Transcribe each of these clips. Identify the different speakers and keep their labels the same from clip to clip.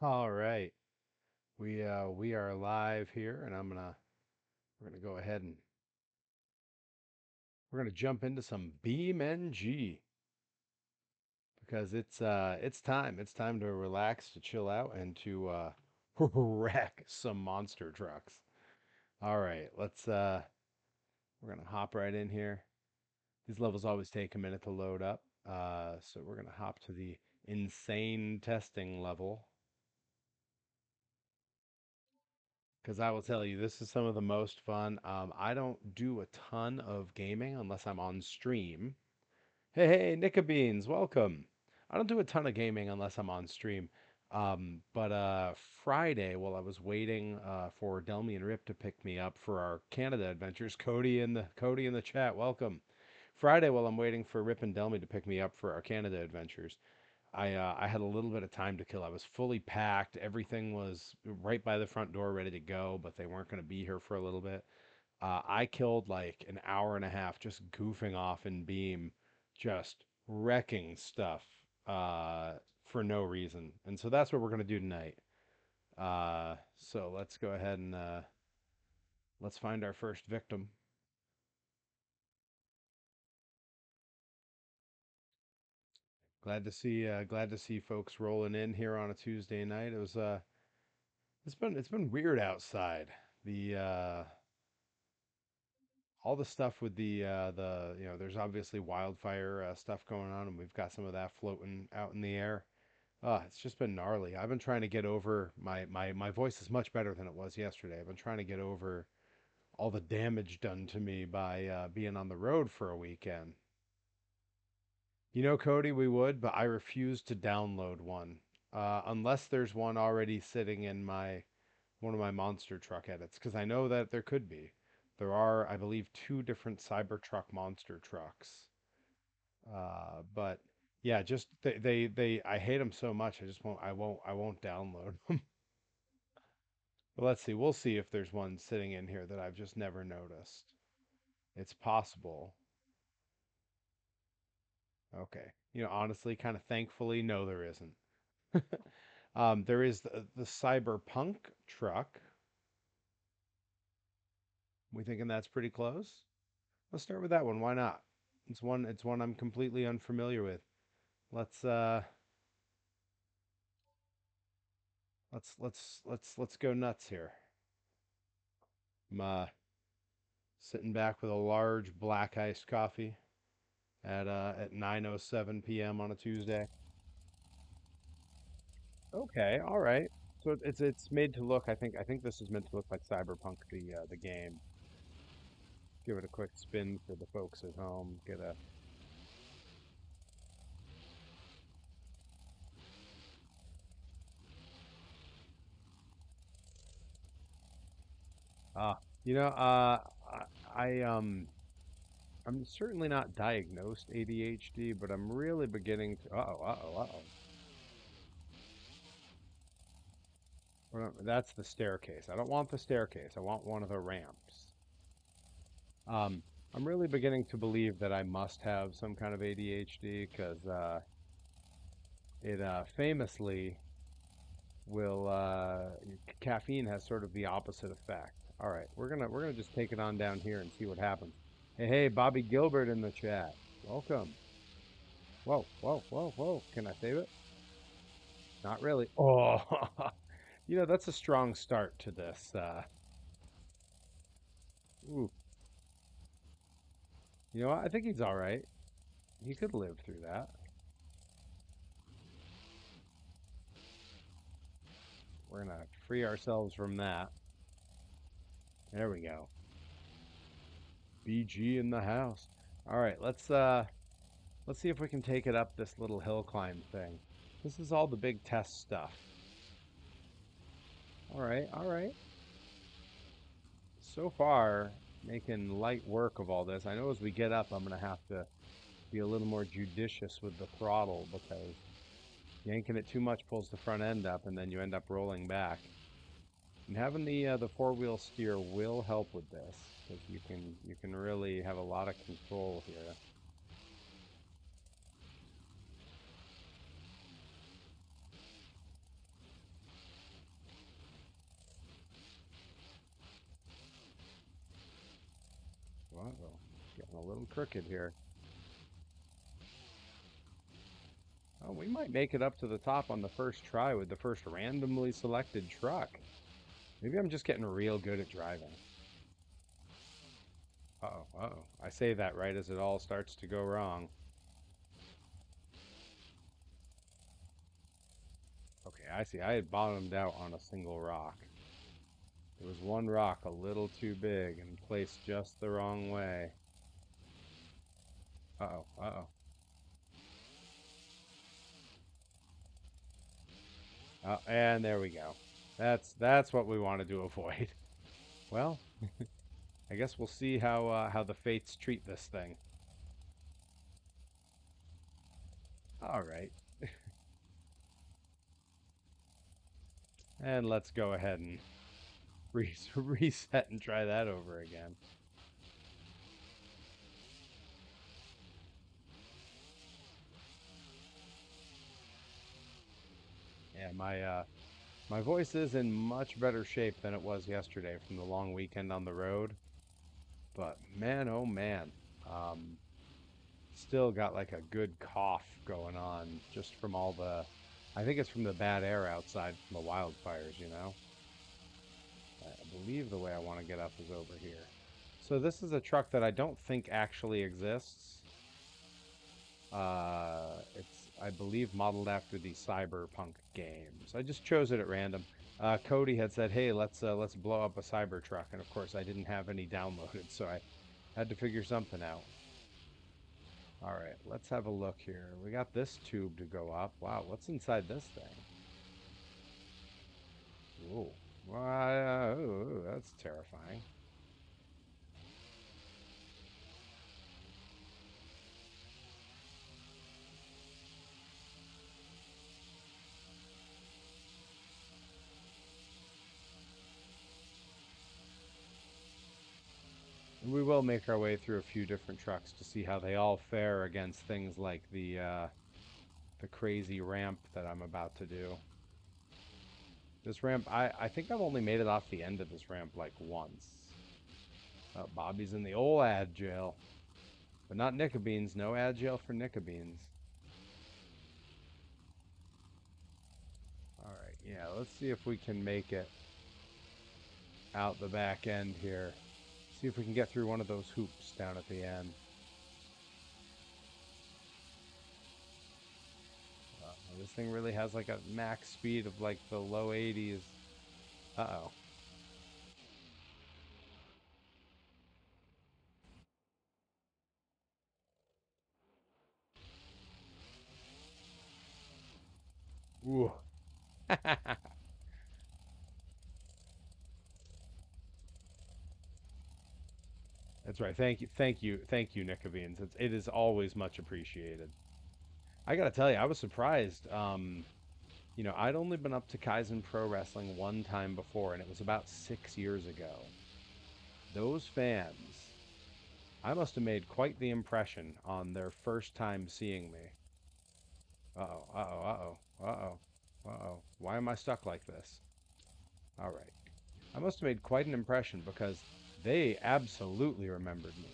Speaker 1: All right. We are live here and we're gonna go ahead and we're gonna jump into some BeamNG because it's time. It's time to relax, to chill out, and to wreck some monster trucks. All right, we're gonna hop right in here. These levels always take a minute to load up. So we're gonna hop to the insane testing level. Because I will tell you, this is some of the most fun. I don't do a ton of gaming unless I'm on stream. Hey, hey, Nicka Beans, welcome. I don't do a ton of gaming unless I'm on stream. But Friday, while I was waiting for Delmy and Rip to pick me up for our Canada adventures, Cody in the chat, welcome. Friday, while I'm waiting for Rip and Delmy to pick me up for our Canada adventures, I had a little bit of time to kill. I was fully packed. Everything was right by the front door, ready to go, but they weren't going to be here for a little bit. I killed like an hour and a half just goofing off in Beam, just wrecking stuff for no reason. And so that's what we're going to do tonight. So let's go ahead and let's find our first victim. Glad to see folks rolling in here on a Tuesday night. It's been weird outside. The all the stuff with the there's obviously wildfire stuff going on, and we've got some of that floating out in the air. It's just been gnarly. I've been trying to get over my voice is much better than it was yesterday. I've been trying to get over all the damage done to me by being on the road for a weekend. You know, Cody, we would, but I refuse to download one unless there's one already sitting in my one of my monster truck edits, because I know that there could be. There are, I believe, two different Cybertruck monster trucks. But yeah, just I hate them so much. I won't download them. But let's see. We'll see if there's one sitting in here that I've just never noticed. It's possible. Okay. You know, honestly, kind of thankfully, no, there isn't. There is the Cyberpunk truck. We thinking that's pretty close? Let's start with that one. Why not? It's one I'm completely unfamiliar with. Let's uh let's go nuts here. I'm sitting back with a large black iced coffee at 9:07 p.m. on a Tuesday. Okay, all right. So it's made to look. I think this is meant to look like Cyberpunk the game. Give it a quick spin for the folks at home. Get a you know I'm certainly not diagnosed ADHD, but I'm really beginning to. That's the staircase. I don't want the staircase. I want one of the ramps. Um, I'm really beginning to believe that I must have some kind of ADHD because it famously will. Caffeine has sort of the opposite effect. All right, we're gonna just take it on down here and see what happens. Hey, hey, Bobby Gilbert in the chat. Welcome. Whoa, whoa, whoa, whoa. Can I save it? Not really. Oh, you know, that's a strong start to this. Ooh, you know what? I think he's all right. He could live through that. We're gonna free ourselves from that. There we go. BG in the house. All right, let's see if we can take it up this little hill climb thing. This is all the big test stuff. All right, all right. So far, making light work of all this. I know as we get up, I'm gonna have to be a little more judicious with the throttle because yanking it too much pulls the front end up, and then you end up rolling back. And having the four-wheel steer will help with this because you can really have a lot of control here. a little crooked here. Oh, we might make it up to the top on the first try with the first randomly selected truck. Maybe I'm just getting real good at driving. Uh-oh, uh-oh. I say that right as it all starts to go wrong. Okay, I see. I had bottomed out on a single rock. There was one rock a little too big and placed just the wrong way. Uh-oh, uh-oh. And there we go. That's what we wanted to avoid. Well, I guess we'll see how the fates treat this thing. All right. And let's go ahead and reset and try that over again. Yeah, my voice is in much better shape than it was yesterday from the long weekend on the road. But man, oh man, um, still got like a good cough going on just from all the, I think it's from the bad air outside from the wildfires, you know? I believe the way I want to get up is over here. So this is a truck that I don't think actually exists. It's, I believe, modeled after the Cyberpunk games. I just chose it at random. Cody had said, "Hey, let's blow up a Cybertruck," and of course I didn't have any downloaded, so I had to figure something out. All right, let's have a look here. We got this tube to go up. Wow, what's inside this thing? Ooh, ooh, that's terrifying. And we will make our way through a few different trucks to see how they all fare against things like the crazy ramp that I'm about to do. This ramp, I think I've only made it off the end of this ramp like once. Bobby's in the old ad jail. But not Nickabeans. No ad jail for Nickabeans. Alright, yeah, let's see if we can make it out the back end here. See if we can get through one of those hoops down at the end. This thing really has like a max speed of like the low 80s. Uh-oh. Ooh. That's right. Thank you, Nickabeans. It is always much appreciated. I gotta tell you, I was surprised. You know, I'd only been up to Kaizen Pro Wrestling one time before, and it was about 6 years ago. Those fans, I must have made quite the impression on their first time seeing me. Uh-oh, uh-oh, uh-oh, uh-oh, uh-oh. Why am I stuck like this? All right. I must have made quite an impression because they absolutely remembered me.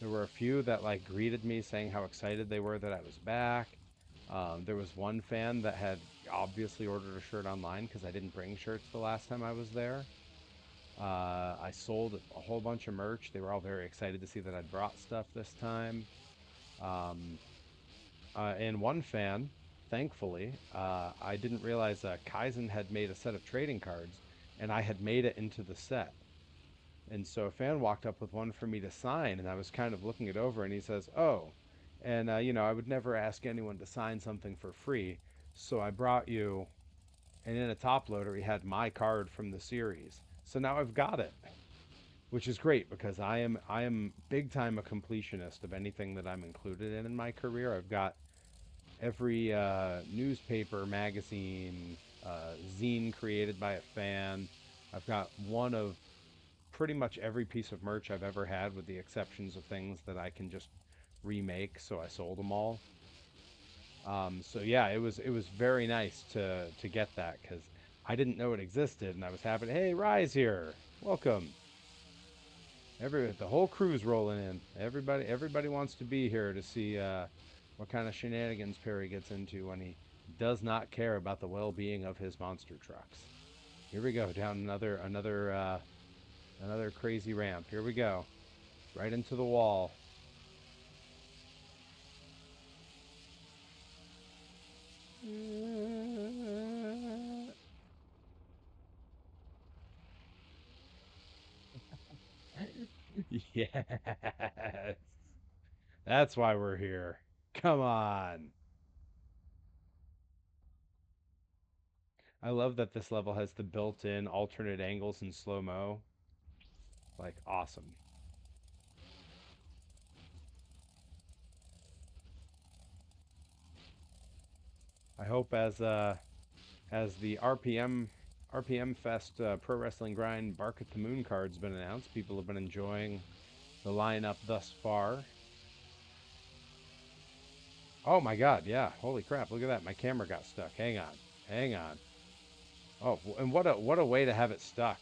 Speaker 1: There were a few that like greeted me saying how excited they were that I was back. There was one fan that had obviously ordered a shirt online because I didn't bring shirts the last time I was there. I sold a whole bunch of merch. They were all very excited to see that I'd brought stuff this time. Um, and one fan, thankfully, I didn't realize Kaizen had made a set of trading cards, and I had made it into the set. And so a fan walked up with one for me to sign, and I was kind of looking it over, and he says, "Oh," and you know, I would never ask anyone to sign something for free, so I brought you. And in a top loader, he had my card from the series. So now I've got it, which is great because I am big time a completionist of anything that I'm included in my career. I've got every newspaper, magazine, zine created by a fan. I've got one of pretty much every piece of merch I've ever had, with the exceptions of things that I can just remake. So I sold them all. So yeah, it was very nice to get that because I didn't know it existed, and I was happy. Hey, Rise here, welcome. The whole crew's rolling in. Everybody wants to be here to see what kind of shenanigans Perry gets into when he does not care about the well-being of his monster trucks. Here we go, down another crazy ramp. Here we go, right into the wall. Yes, that's why we're here. Come on. I love that this level has the built-in alternate angles and slow-mo. Like, awesome. I hope as the RPM Fest Pro Wrestling Grind Bark at the Moon card's been announced, people have been enjoying the lineup thus far. Oh my God, yeah. Holy crap, look at that. My camera got stuck. Hang on. Hang on. Oh, and what a way to have it stuck.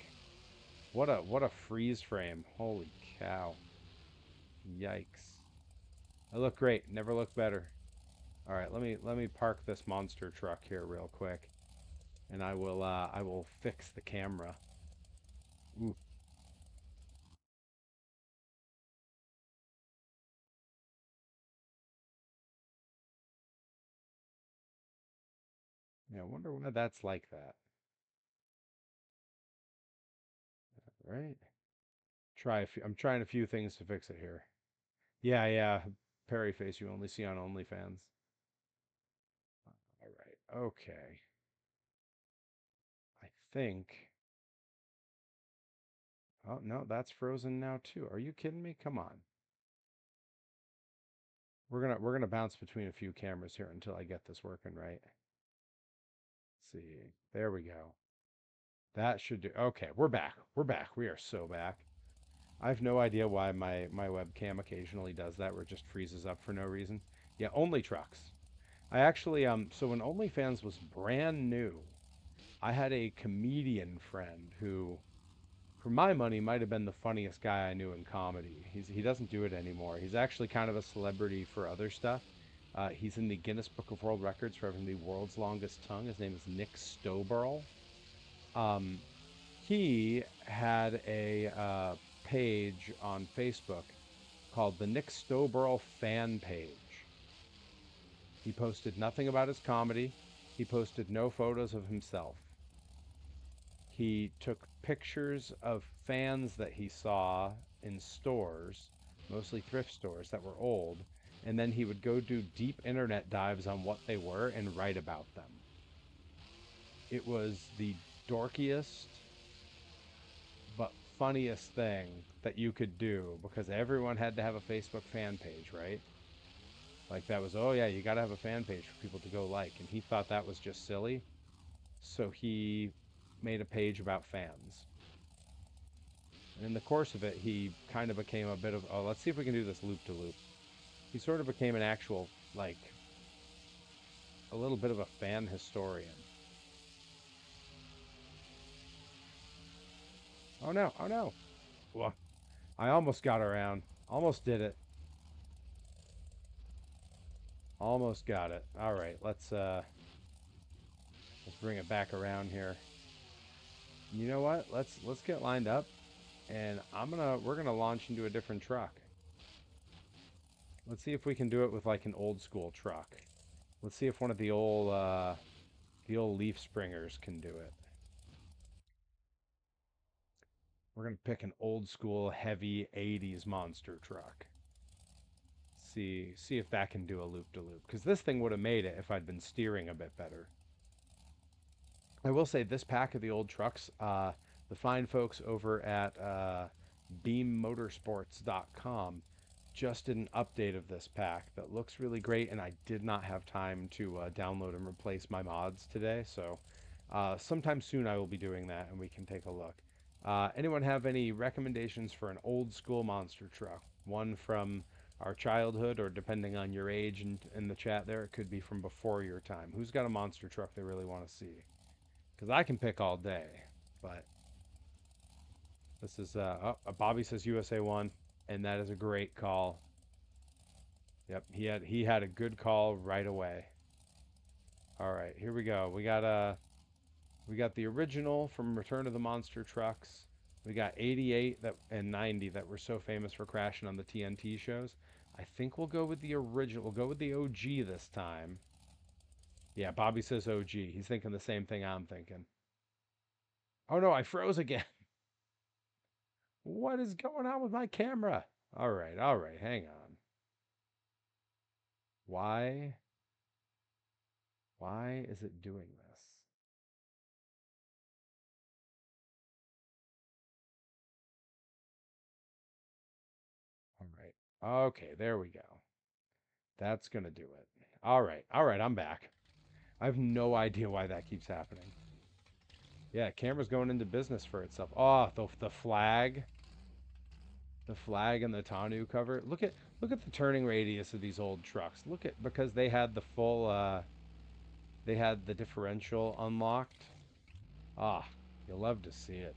Speaker 1: What a freeze frame. Holy cow. Yikes. I look great. Never look better. All right, let me park this monster truck here real quick, and I will fix the camera. Ooh, yeah, I wonder why that's like that. Right? I'm trying a few things to fix it here. Yeah, yeah. Perry face you only see on OnlyFans. All right. Okay. I think. Oh no, that's frozen now too. Are you kidding me? Come on. We're gonna bounce between a few cameras here until I get this working right. Let's see. There we go. That should do. Okay, we're back. We're back. We are so back. I have no idea why my webcam occasionally does that, where it just freezes up for no reason. Yeah, only trucks. I actually so when OnlyFans was brand new, I had a comedian friend who, for my money, might have been the funniest guy I knew in comedy. He doesn't do it anymore. He's actually kind of a celebrity for other stuff. He's in the Guinness Book of World Records for having the world's longest tongue. His name is Nick Stoberl. Um, he had a page on Facebook called the Nick Stoberl Fan Page. He posted nothing about his comedy. He posted no photos of himself. He took pictures of fans that he saw in stores, mostly thrift stores that were old, and then he would go do deep internet dives on what they were and write about them. It was the dorkiest but funniest thing that you could do because everyone had to have a Facebook fan page, right? Like that was, oh yeah, you got to have a fan page for people to go like, and he thought that was just silly. So he made a page about fans. And in the course of it, he kind of became a bit of, oh, let's see if we can do this loop to loop. He sort of became an actual, like, a little bit of a fan historian. Oh no, oh no. Well, I almost got around. Almost did it. Almost got it. All right, let's bring it back around here. You know what? Let's get lined up and we're gonna launch into a different truck. Let's see if we can do it with like an old school truck. Let's see if one of the old leaf springers can do it. We're gonna pick an old school heavy 80s monster truck. See if that can do a loop to loop. Because this thing would have made it if I'd been steering a bit better. I will say this pack of the old trucks, the fine folks over at BeamMotorsports.com just did an update of this pack that looks really great, and I did not have time to download and replace my mods today, so sometime soon I will be doing that, and we can take a look. Anyone have any recommendations for an old school monster truck? One from our childhood, or depending on your age and in the chat there, it could be from before your time. Who's got a monster truck they really want to see? Because I can pick all day, but This is Bobby says USA one, and that is a great call. Yep, he had a good call right away. All right, here we go. We got the original from Return of the Monster Trucks. We got 88 that and 90 that were so famous for crashing on the TNT shows. I think we'll go with the original. We'll go with the OG this time. Yeah, Bobby says OG. He's thinking the same thing I'm thinking. Oh no, I froze again. What is going on with my camera? All right, hang on. Why? Why is it doing this? All right. Okay, there we go. That's gonna do it. All right, I'm back. I have no idea why that keeps happening. Yeah, camera's going into business for itself. Oh, the flag and the tonneau cover. Look at the turning radius of these old trucks. Look at because they had the full they had the differential unlocked. Ah, you'll love to see it.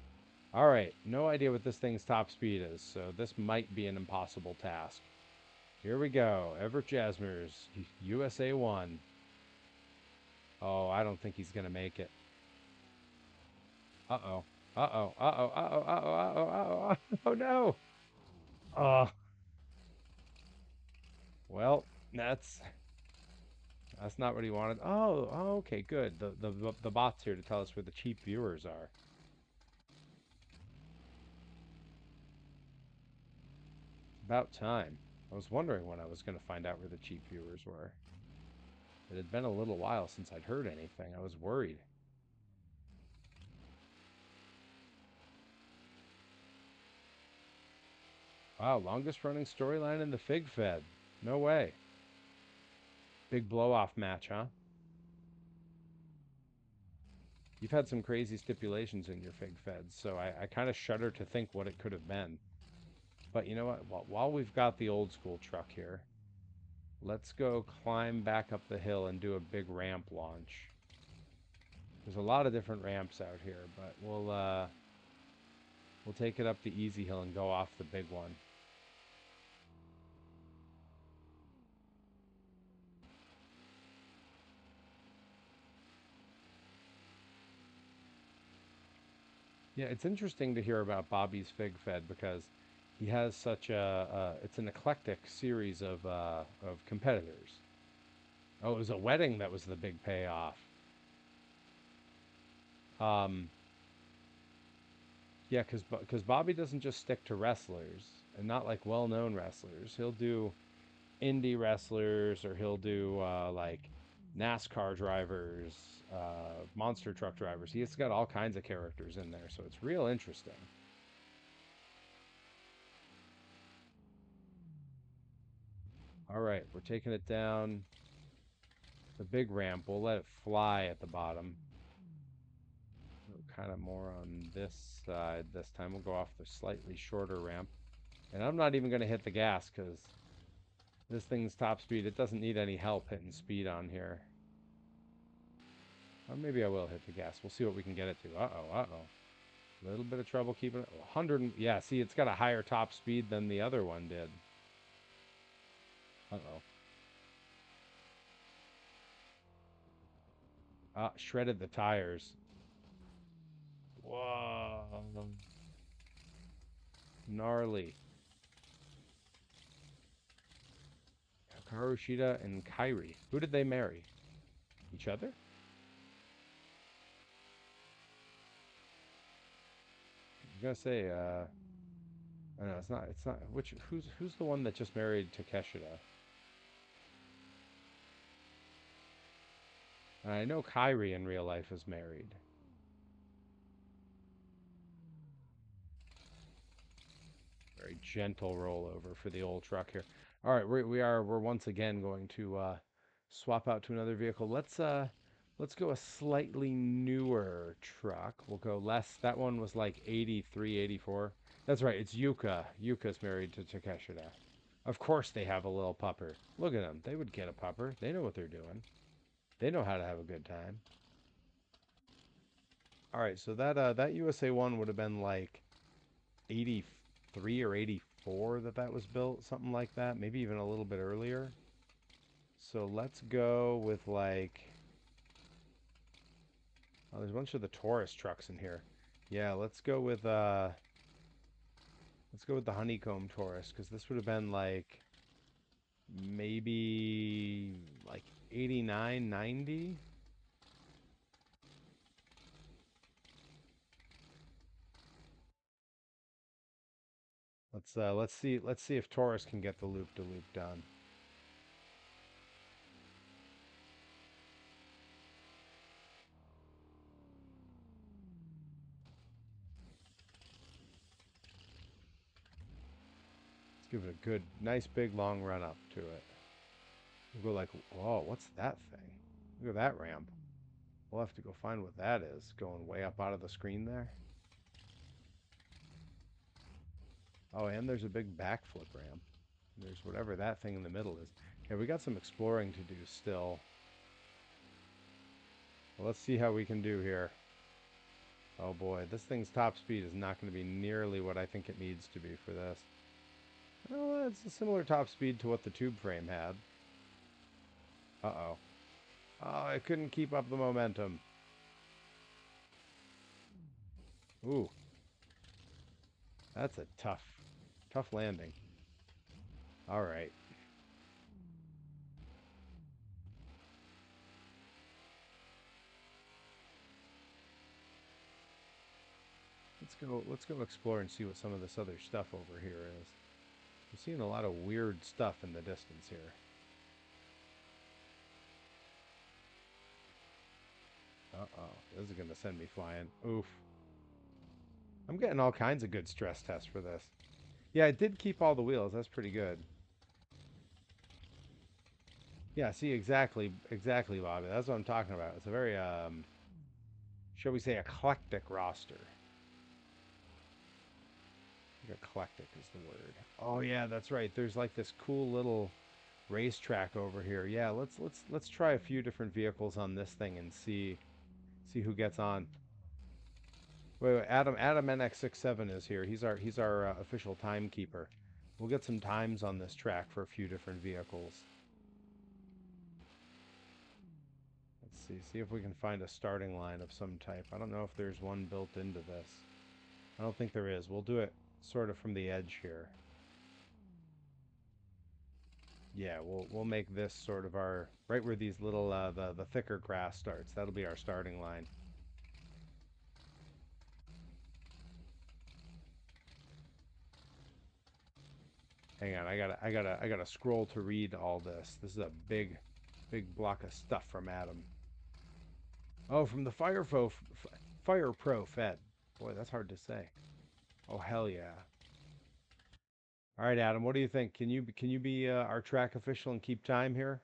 Speaker 1: All right, no idea what this thing's top speed is, so this might be an impossible task. Here we go. Everett Jasmers, USA 1. Oh, I don't think he's going to make it. Uh-oh. Uh-oh. Uh-oh. Uh-oh. Uh-oh. Uh-oh. Uh-oh. Oh, no. Oh, well, that's not what he wanted. Oh, okay, good. The bot's here to tell us where the cheap viewers are. About time. I was wondering when I was going to find out where the cheap viewers were. It had been a little while since I'd heard anything. I was worried. Wow, longest running storyline in the Fig Fed. No way. Big blow off match, huh? You've had some crazy stipulations in your Fig Feds, so I kind of shudder to think what it could have been. But you know what? While we've got the old school truck here, let's go climb back up the hill and do a big ramp launch. There's a lot of different ramps out here, but we'll take it up the easy hill and go off the big one. Yeah, it's interesting to hear about Bobby's Fig Fed because he has such it's an eclectic series of competitors. Oh, it was a wedding that was the big payoff. Um, yeah, because Bobby doesn't just stick to wrestlers and not like well-known wrestlers. He'll do indie wrestlers or he'll do like NASCAR drivers, monster truck drivers. He's got all kinds of characters in there, so it's real interesting. All right, we're taking it down the big ramp. We'll let it fly at the bottom. Kind of more on this side this time. We'll go off the slightly shorter ramp. And I'm not even going to hit the gas because this thing's top speed. It doesn't need any help hitting speed on here. Or maybe I will hit the gas. We'll see what we can get it to. Uh-oh, uh-oh. A little bit of trouble keeping it. 100. Yeah, see, it's got a higher top speed than the other one did. Uh-oh. Ah, shredded the tires. Whoa. Gnarly. Karushita and Kairi. Who did they marry? Each other? I was gonna say, oh no, it's not. It's not. Who's the one that just married Takeshita? And I know Kairi in real life is married. Very gentle rollover for the old truck here. All right, we're once again going to swap out to another vehicle. Let's go a slightly newer truck. We'll go less. That one was like 83, 84. That's right. It's Yuka. Yuka's married to Takeshita. Of course they have a little pupper. Look at them. They would get a pupper. They know what they're doing. They know how to have a good time. All right, so that USA one would have been like 83 or 84 that that was built, something like that, maybe even a little bit earlier. So let's go with like, oh, there's a bunch of the Taurus trucks in here. Yeah, let's go with the honeycomb Taurus because this would have been like maybe like 89, 90. Let's see if Taurus can get the loop to loop done. Let's give it a good, nice big long run up to it. We'll go like, whoa, what's that thing? Look at that ramp. We'll have to go find what that is. Going way up out of the screen there. Oh, and there's a big backflip ramp. There's whatever that thing in the middle is. Yeah, we got some exploring to do still. Well, let's see how we can do here. Oh boy, this thing's top speed is not going to be nearly what I think it needs to be for this. Well, it's a similar top speed to what the tube frame had. Uh-oh. Oh, I couldn't keep up the momentum. Ooh, that's a tough landing. All right. Let's go explore and see what some of this other stuff over here is. I'm seeing a lot of weird stuff in the distance here. Uh-oh. This is going to send me flying. Oof. I'm getting all kinds of good stress tests for this. Yeah, it did keep all the wheels. That's pretty good. Yeah, see, exactly, Bobby. That's what I'm talking about. It's a very, shall we say, eclectic roster. I think eclectic is the word. Oh yeah, that's right. There's like this cool little racetrack over here. Yeah, let's try a few different vehicles on this thing and see who gets on. Wait, Adam NX67 is here. He's our official timekeeper. We'll get some times on this track for a few different vehicles. Let's see if we can find a starting line of some type. I don't know if there's one built into this. I don't think there is. We'll do it sort of from the edge here. Yeah, we'll make this sort of our right where these little the thicker grass starts. That'll be our starting line. Hang on, I gotta scroll to read all this. This is a big block of stuff from Adam. Oh, from the Fire Pro Fed. Boy, that's hard to say. Oh hell yeah! All right, Adam, what do you think? Can you be our track official and keep time here?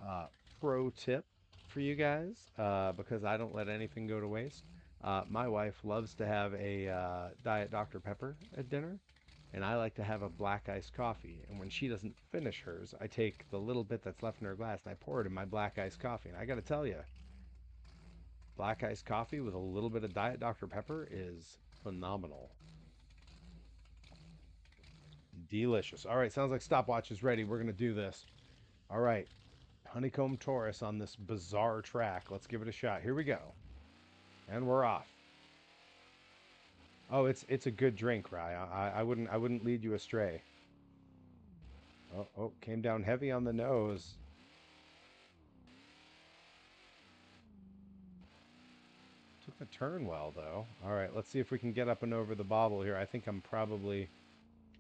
Speaker 1: Uh, Pro tip for you guys, because I don't let anything go to waste. My wife loves to have a Diet Dr. Pepper at dinner, and I like to have a black iced coffee. And when she doesn't finish hers, I take the little bit that's left in her glass and I pour it in my black iced coffee. And I got to tell you, black iced coffee with a little bit of Diet Dr. Pepper is phenomenal. Delicious. All right, sounds like stopwatch is ready. We're going to do this. All right, Honeycomb Taurus on this bizarre track. Let's give it a shot. Here we go. And we're off. Oh, it's a good drink, Rye. I wouldn't lead you astray. Oh, came down heavy on the nose. Took the turn well, though. All right, let's see if we can get up and over the bobble here. I think I'm probably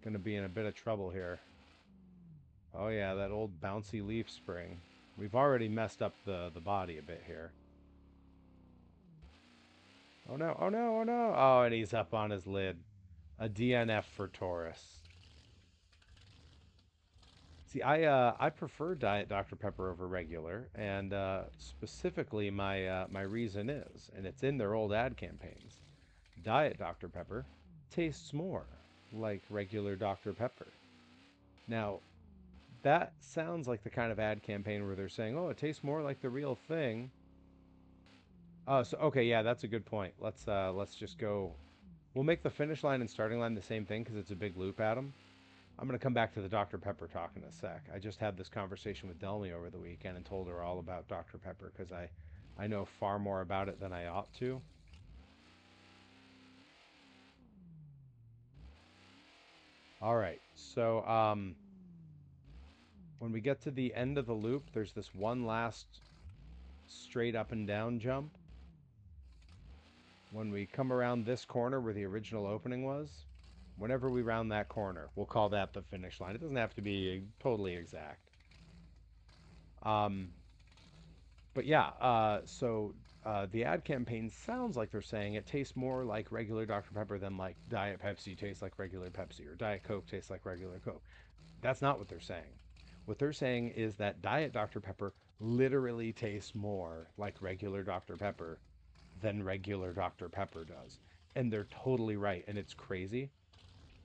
Speaker 1: going to be in a bit of trouble here. Oh, yeah, that old bouncy leaf spring. We've already messed up the body a bit here. Oh, no, oh, no, oh, no. Oh, and he's up on his lid. A DNF for Taurus. See, I prefer Diet Dr. Pepper over regular, and specifically my reason is, and it's in their old ad campaigns. Diet Dr. Pepper tastes more like regular Dr. Pepper. Now, That sounds like the kind of ad campaign where they're saying, "Oh, it tastes more like the real thing." So okay, yeah, that's a good point. Let's just go. We'll make the finish line and starting line the same thing because it's a big loop, Adam. I'm gonna come back to the Dr. Pepper talk in a sec. I just had this conversation with Delmy over the weekend and told her all about Dr. Pepper because I know far more about it than I ought to. All right, so when we get to the end of the loop, there's this one last straight up and down jump. When we come around this corner where the original opening was, whenever we round that corner, we'll call that the finish line. It doesn't have to be totally exact. Um, but yeah, the ad campaign sounds like they're saying it tastes more like regular Dr. Pepper than like Diet Pepsi tastes like regular Pepsi or Diet Coke tastes like regular Coke. That's not what they're saying. What they're saying is that Diet Dr. Pepper literally tastes more like regular Dr. Pepper than regular Dr. Pepper does. And they're totally right. And it's crazy.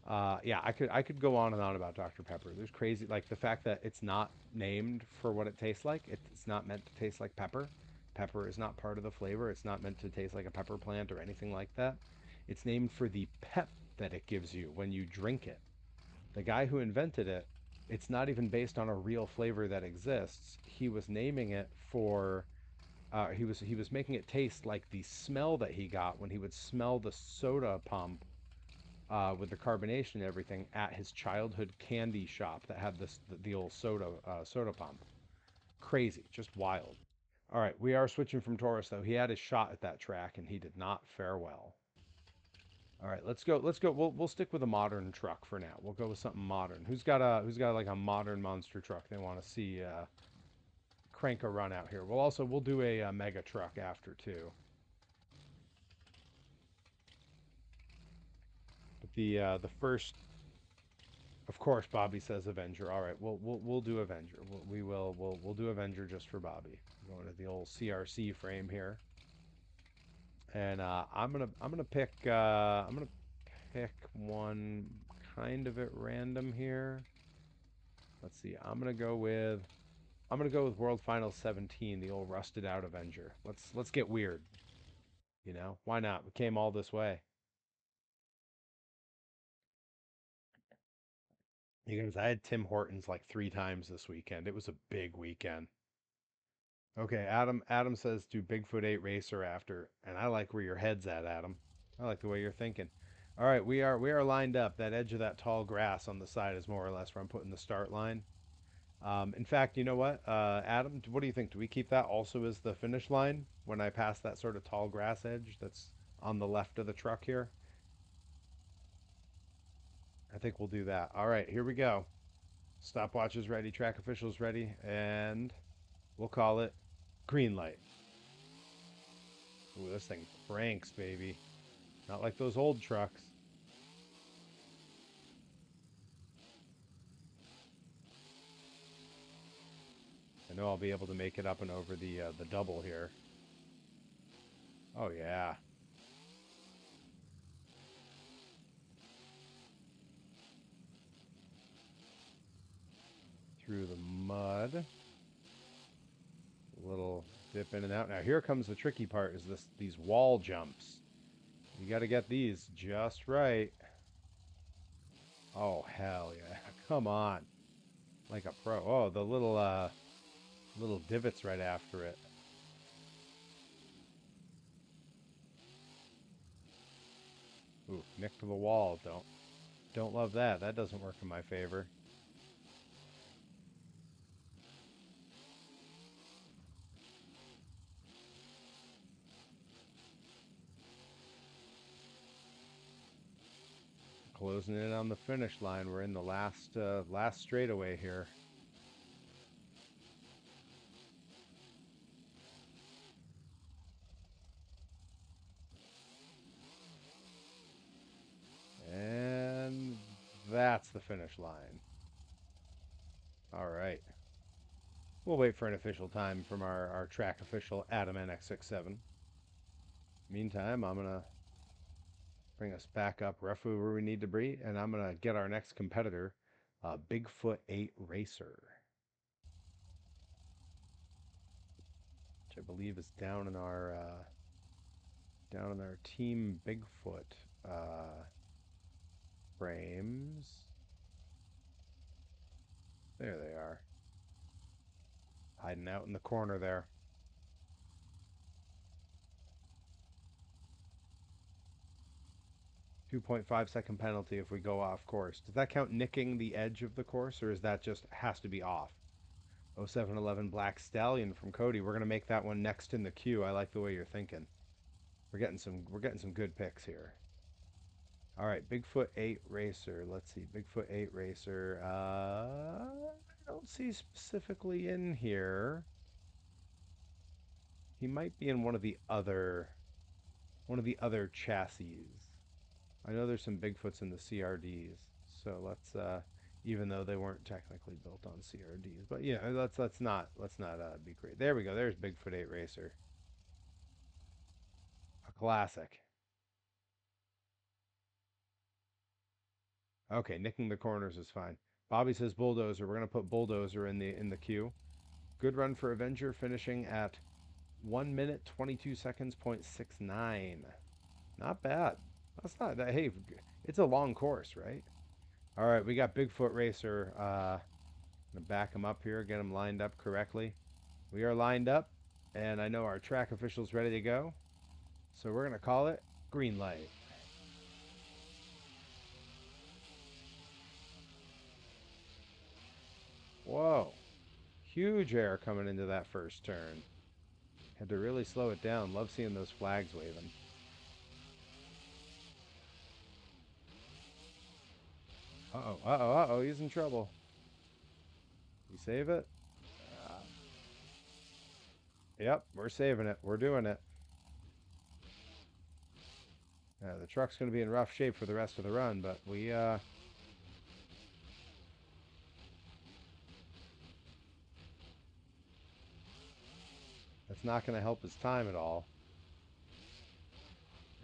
Speaker 1: Yeah, I could go on and on about Dr. Pepper. There's crazy like the fact that it's not named for what it tastes like. It's not meant to taste like pepper. Pepper is not part of the flavor. It's not meant to taste like a pepper plant or anything like that. It's named for the pep that it gives you when you drink it. The guy who invented it, it's not even based on a real flavor that exists. He was naming it for he was making it taste like the smell that he got when he would smell the soda pump with the carbonation and everything at his childhood candy shop that had the old soda pump. Crazy, just wild. All right, we are switching from Taurus though. He had his shot at that track and he did not fare well. All right, let's go. Let's go. We'll stick with a modern truck for now. We'll go with something modern. Who's got like a modern monster truck they want to see crank a run out here? We'll do a mega truck after too. But the first, of course, Bobby says Avenger. All right, we'll do Avenger. We'll do Avenger just for Bobby. Going to the old CRC frame here, and I'm gonna pick one kind of at random here. Let's see. I'm gonna go with World Finals 17, the old rusted out Avenger. Let's get weird. You know why not? We came all this way. You guys, I had Tim Hortons like 3 times this weekend. It was a big weekend. Okay, Adam says do Bigfoot 8 Racer after, and I like where your head's at, Adam. I like the way you're thinking. All right, we are lined up. That edge of that tall grass on the side is more or less where I'm putting the start line. In fact, you know what, Adam, what do you think? Do we keep that also as the finish line when I pass that sort of tall grass edge that's on the left of the truck here? I think we'll do that. All right, here we go. Stopwatch is ready, track officials ready, and we'll call it green light. Ooh, this thing cranks, baby. Not like those old trucks. I know I'll be able to make it up and over the double here. Oh yeah. Through the mud. A little dip in and out. Now here comes the tricky part is these wall jumps. You got to get these just right. Oh hell yeah. Come on. Like a pro. Oh, the little divots right after it. Ooh, nick to the wall. Don't love that. That doesn't work in my favor. Closing in on the finish line. We're in the last straightaway here. And that's the finish line. All right. We'll wait for an official time from our track official, Adam NX67. Meantime, I'm going to bring us back up roughly where we need to be, and I'm going to get our next competitor Bigfoot 8 Racer, which I believe is down in our Team Bigfoot frames. There they are, hiding out in the corner there. 2.5-second penalty if we go off course. Does that count nicking the edge of the course, or is that just has to be off? 0711 Black Stallion from Cody. We're gonna make that one next in the queue. I like the way you're thinking. We're getting some good picks here. All right, Bigfoot 8 Racer. Let's see, Bigfoot 8 Racer. I don't see specifically in here. He might be in one of the other chassis. I know there's some Bigfoots in the CRDs, so let's even though they weren't technically built on CRDs, but yeah, let's not be great. There we go. There's Bigfoot 8 Racer, a classic. Okay, nicking the corners is fine. Bobby says Bulldozer. We're gonna put Bulldozer in the queue. Good run for Avenger, finishing at 1 minute 22 seconds .69. Not bad. That's not that. Hey, it's a long course, right? All right, we got Bigfoot Racer. Gonna back him up here, get him lined up correctly. We are lined up, and I know our track official's ready to go. So we're gonna call it green light. Whoa, huge air coming into that first turn. Had to really slow it down. Love seeing those flags waving. Uh-oh, uh-oh, uh-oh, he's in trouble. We save it? Yep, we're saving it. We're doing it. The truck's going to be in rough shape for the rest of the run, but that's not going to help his time at all.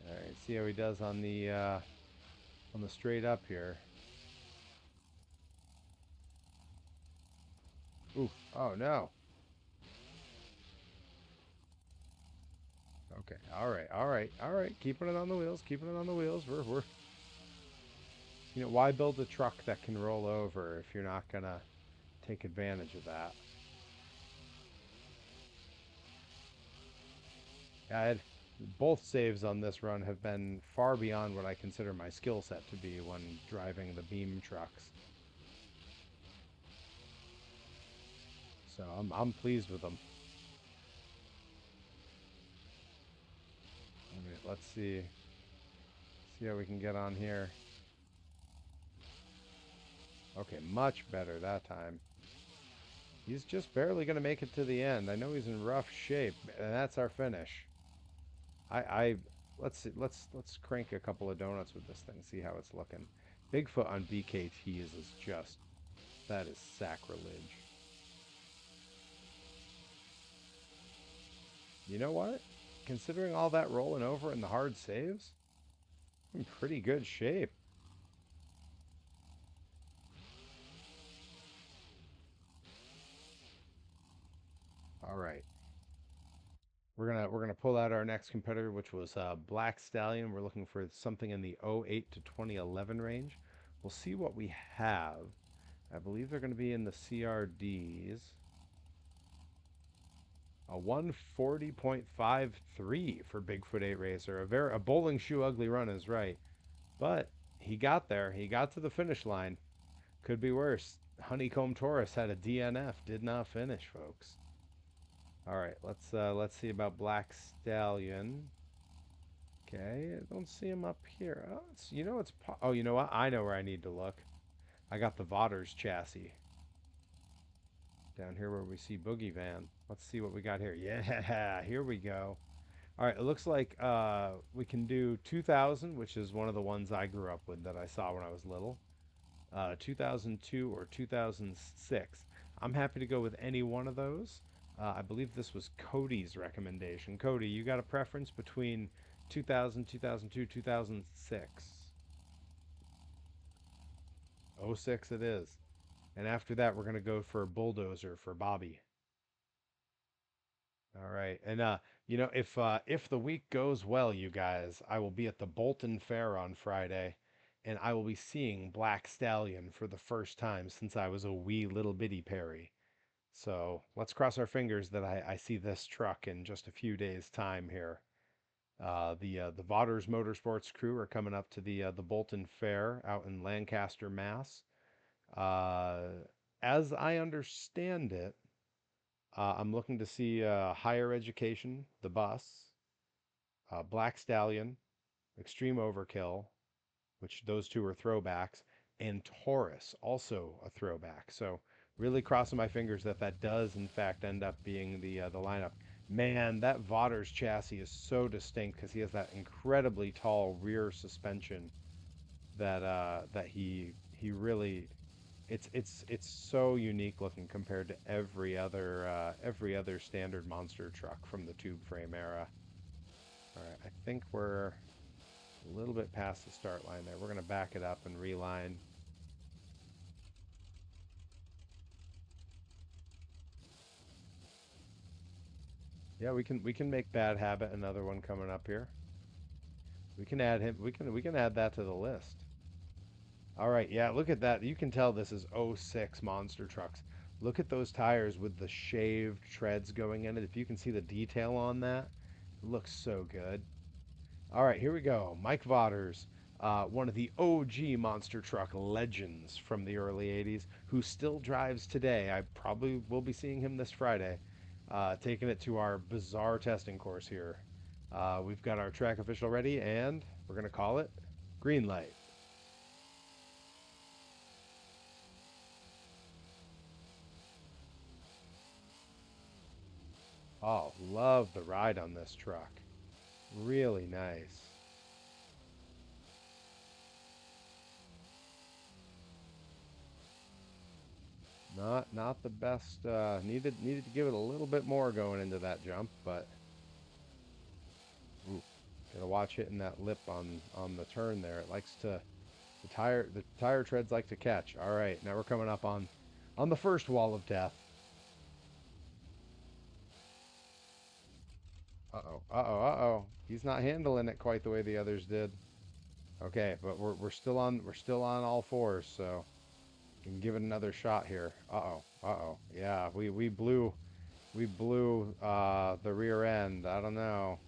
Speaker 1: All right, see how he does on the straight up here. Ooh, oh no. Okay, all right, all right, all right. Keeping it on the wheels, keeping it on the wheels. We're you know, why build a truck that can roll over if you're not gonna take advantage of that? Both saves on this run have been far beyond what I consider my skill set to be when driving the Beam trucks. So I'm pleased with them. All right, let's see how we can get on here. Okay, much better that time. He's just barely going to make it to the end. I know he's in rough shape, and that's our finish. Let's see, let's crank a couple of donuts with this thing, see how it's looking. Bigfoot on BKTs is just, that is sacrilege. You know what? Considering all that rolling over and the hard saves, I'm in pretty good shape. All right. We're gonna pull out our next competitor, which was Black Stallion. We're looking for something in the 08 to 2011 range. We'll see what we have. I believe they're going to be in the CRDs. A 140.53 for Bigfoot 8 Racer. A bowling shoe ugly run is right, but he got there. He got to the finish line. Could be worse. Honeycomb Taurus had a DNF. Did not finish, folks. All right, let's see about Black Stallion. Okay, I don't see him up here. Oh, oh, you know what? I know where I need to look. I got the Vaughters chassis down here where we see Boogie Van. Let's see what we got here. Yeah, here we go. All right, it looks like we can do 2000, which is one of the ones I grew up with that I saw when I was little. 2002 or 2006. I'm happy to go with any one of those. I believe this was Cody's recommendation. Cody, you got a preference between 2000, 2002, 2006? 06 it is. And after that, we're gonna go for a bulldozer for Bobby. All right. And if the week goes well, you guys, I will be at the Bolton Fair on Friday, and I will be seeing Black Stallion for the first time since I was a wee little bitty Perry. So let's cross our fingers that I see this truck in just a few days' time here. The Vodders Motorsports crew are coming up to the Bolton Fair out in Lancaster, Mass. Uh, as I understand it, I'm looking to see Higher Education, The Bus, Black Stallion, Extreme Overkill, which those two are throwbacks, and Taurus, also a throwback. So really crossing my fingers that that does in fact end up being the lineup. Man, that Vaughters chassis is so distinct because he has that incredibly tall rear suspension that he really it's so unique looking compared to every other standard monster truck from the tube frame era. All right, I think we're a little bit past the start line there. We're gonna back it up and reline. Yeah, we can make Bad Habit another one coming up here. We can add him. We can add that to the list. All right, yeah, look at that. You can tell this is '06 monster trucks. Look at those tires with the shaved treads going in it. If you can see the detail on that, it looks so good. All right, here we go. Mike Vaughters, one of the OG monster truck legends from the early 80s, who still drives today. I probably will be seeing him this Friday, taking it to our bizarre testing course here. We've got our track official ready, and we're going to call it green light. Oh, love the ride on this truck. Really nice. Not the best. Needed to give it a little bit more going into that jump, but ooh, gotta watch hitting that lip on the turn there. It likes to the tire treads like to catch. All right, now we're coming up on the first wall of death. Uh-oh. Uh-oh. Uh-oh. He's not handling it quite the way the others did. Okay, but we're still on all fours, so we can give it another shot here. Uh-oh. Uh-oh. Yeah, we blew the rear end. I don't know.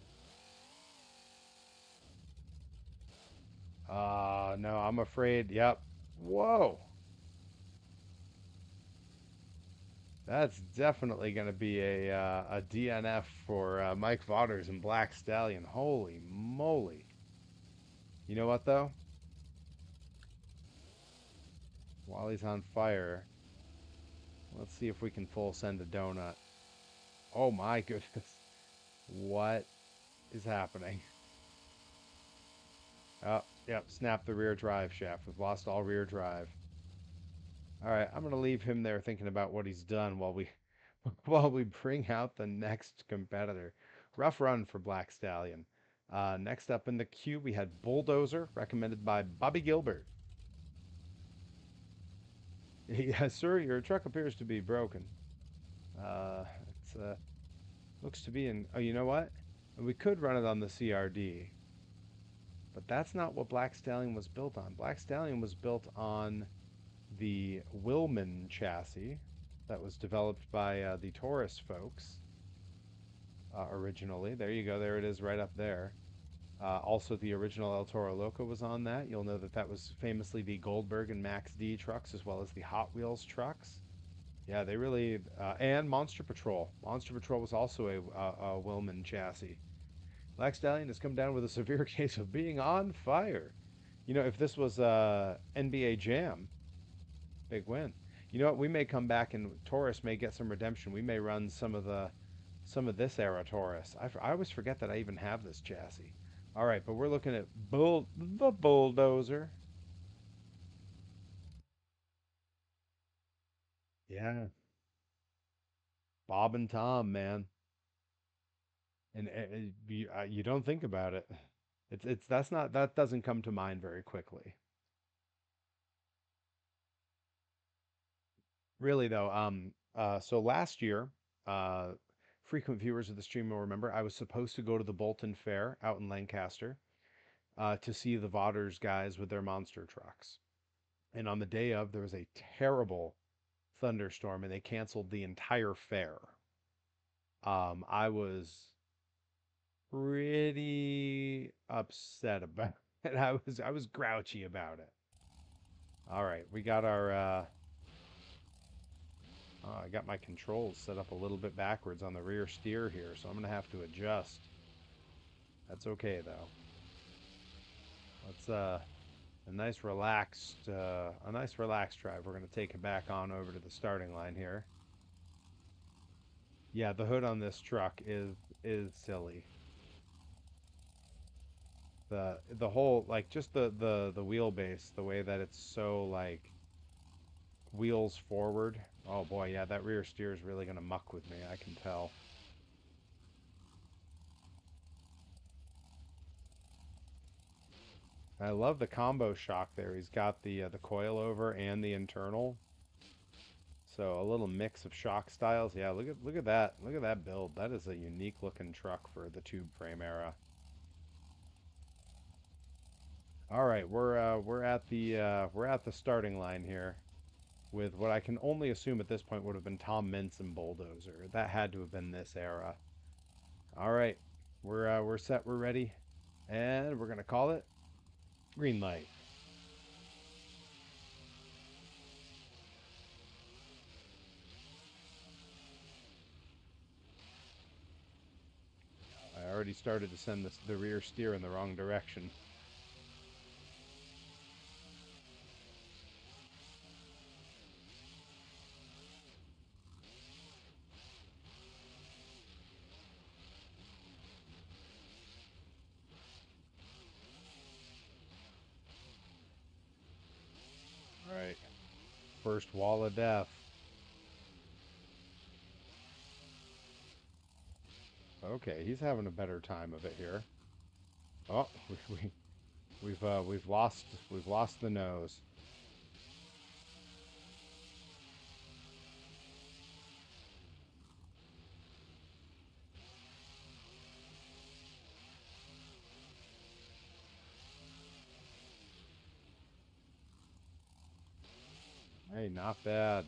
Speaker 1: No, I'm afraid. Yep. Whoa. That's definitely going to be a DNF for Mike Vaughters and Black Stallion. Holy moly. You know what, though? While he's on fire, let's see if we can full send a donut. Oh my goodness. What is happening? Oh, yep. Snap the rear drive shaft. We've lost all rear drive. All right, I'm going to leave him there thinking about what he's done while we while we bring out the next competitor. Rough run for Black Stallion. Next up in the queue, we had Bulldozer, recommended by Bobby Gilbert. Yes, sir, your truck appears to be broken. It's looks to be in. Oh, you know what? We could run it on the CRD, but that's not what Black Stallion was built on. Black Stallion was built on the Willman chassis that was developed by the Taurus folks originally. There you go. There it is right up there. Also, the original El Toro Loco was on that. You'll know that that was famously the Goldberg and Max D trucks, as well as the Hot Wheels trucks. Yeah, they really and Monster Patrol. Monster Patrol was also a Willman chassis. Black Stallion has come down with a severe case of being on fire. You know, if this was NBA Jam, big win. You know what? We may come back and Taurus may get some redemption. We may run some of this era Taurus. I always forget that I even have this chassis. All right, but we're looking at the bulldozer. Yeah, Bob and Tom, man, and you don't think about it. It's that's not that doesn't come to mind very quickly. Really though, so last year, uh, frequent viewers of the stream will remember I was supposed to go to the Bolton Fair out in Lancaster, to see the Vaughters guys with their monster trucks. And on the day of, there was a terrible thunderstorm, and they canceled the entire fair. I was pretty upset about it. I was grouchy about it. All right, we got our I got my controls set up a little bit backwards on the rear steer here, so I'm gonna have to adjust. That's okay though. Let's a nice relaxed drive. We're gonna take it back on over to the starting line here. Yeah, the hood on this truck is silly. The whole, like, just the wheelbase, the way that it's so like wheels forward. Oh boy, yeah, that rear steer is really gonna muck with me, I can tell. I love the combo shock there. He's got the coilover and the internal. So a little mix of shock styles. Yeah, look at that. Look at that build. That is a unique looking truck for the tube frame era. All right, we're at the starting line here with what I can only assume at this point would have been Tom Mintz and Bulldozer. That had to have been this era. All right, we're set, we're ready, and we're gonna call it green light. I already started to send the rear steer in the wrong direction. All right, first wall of death. Okay, he's having a better time of it here. Oh, we've lost the nose. Hey, not bad.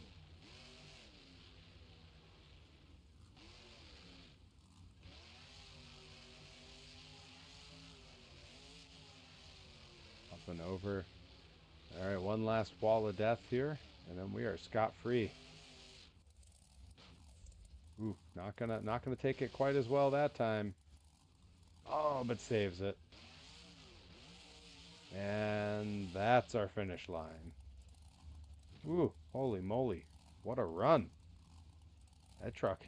Speaker 1: Up and over. All right, one last wall of death here, and then we are scot-free. Ooh, not gonna take it quite as well that time. Oh, but saves it. And that's our finish line. Ooh, holy moly. What a run. That truck.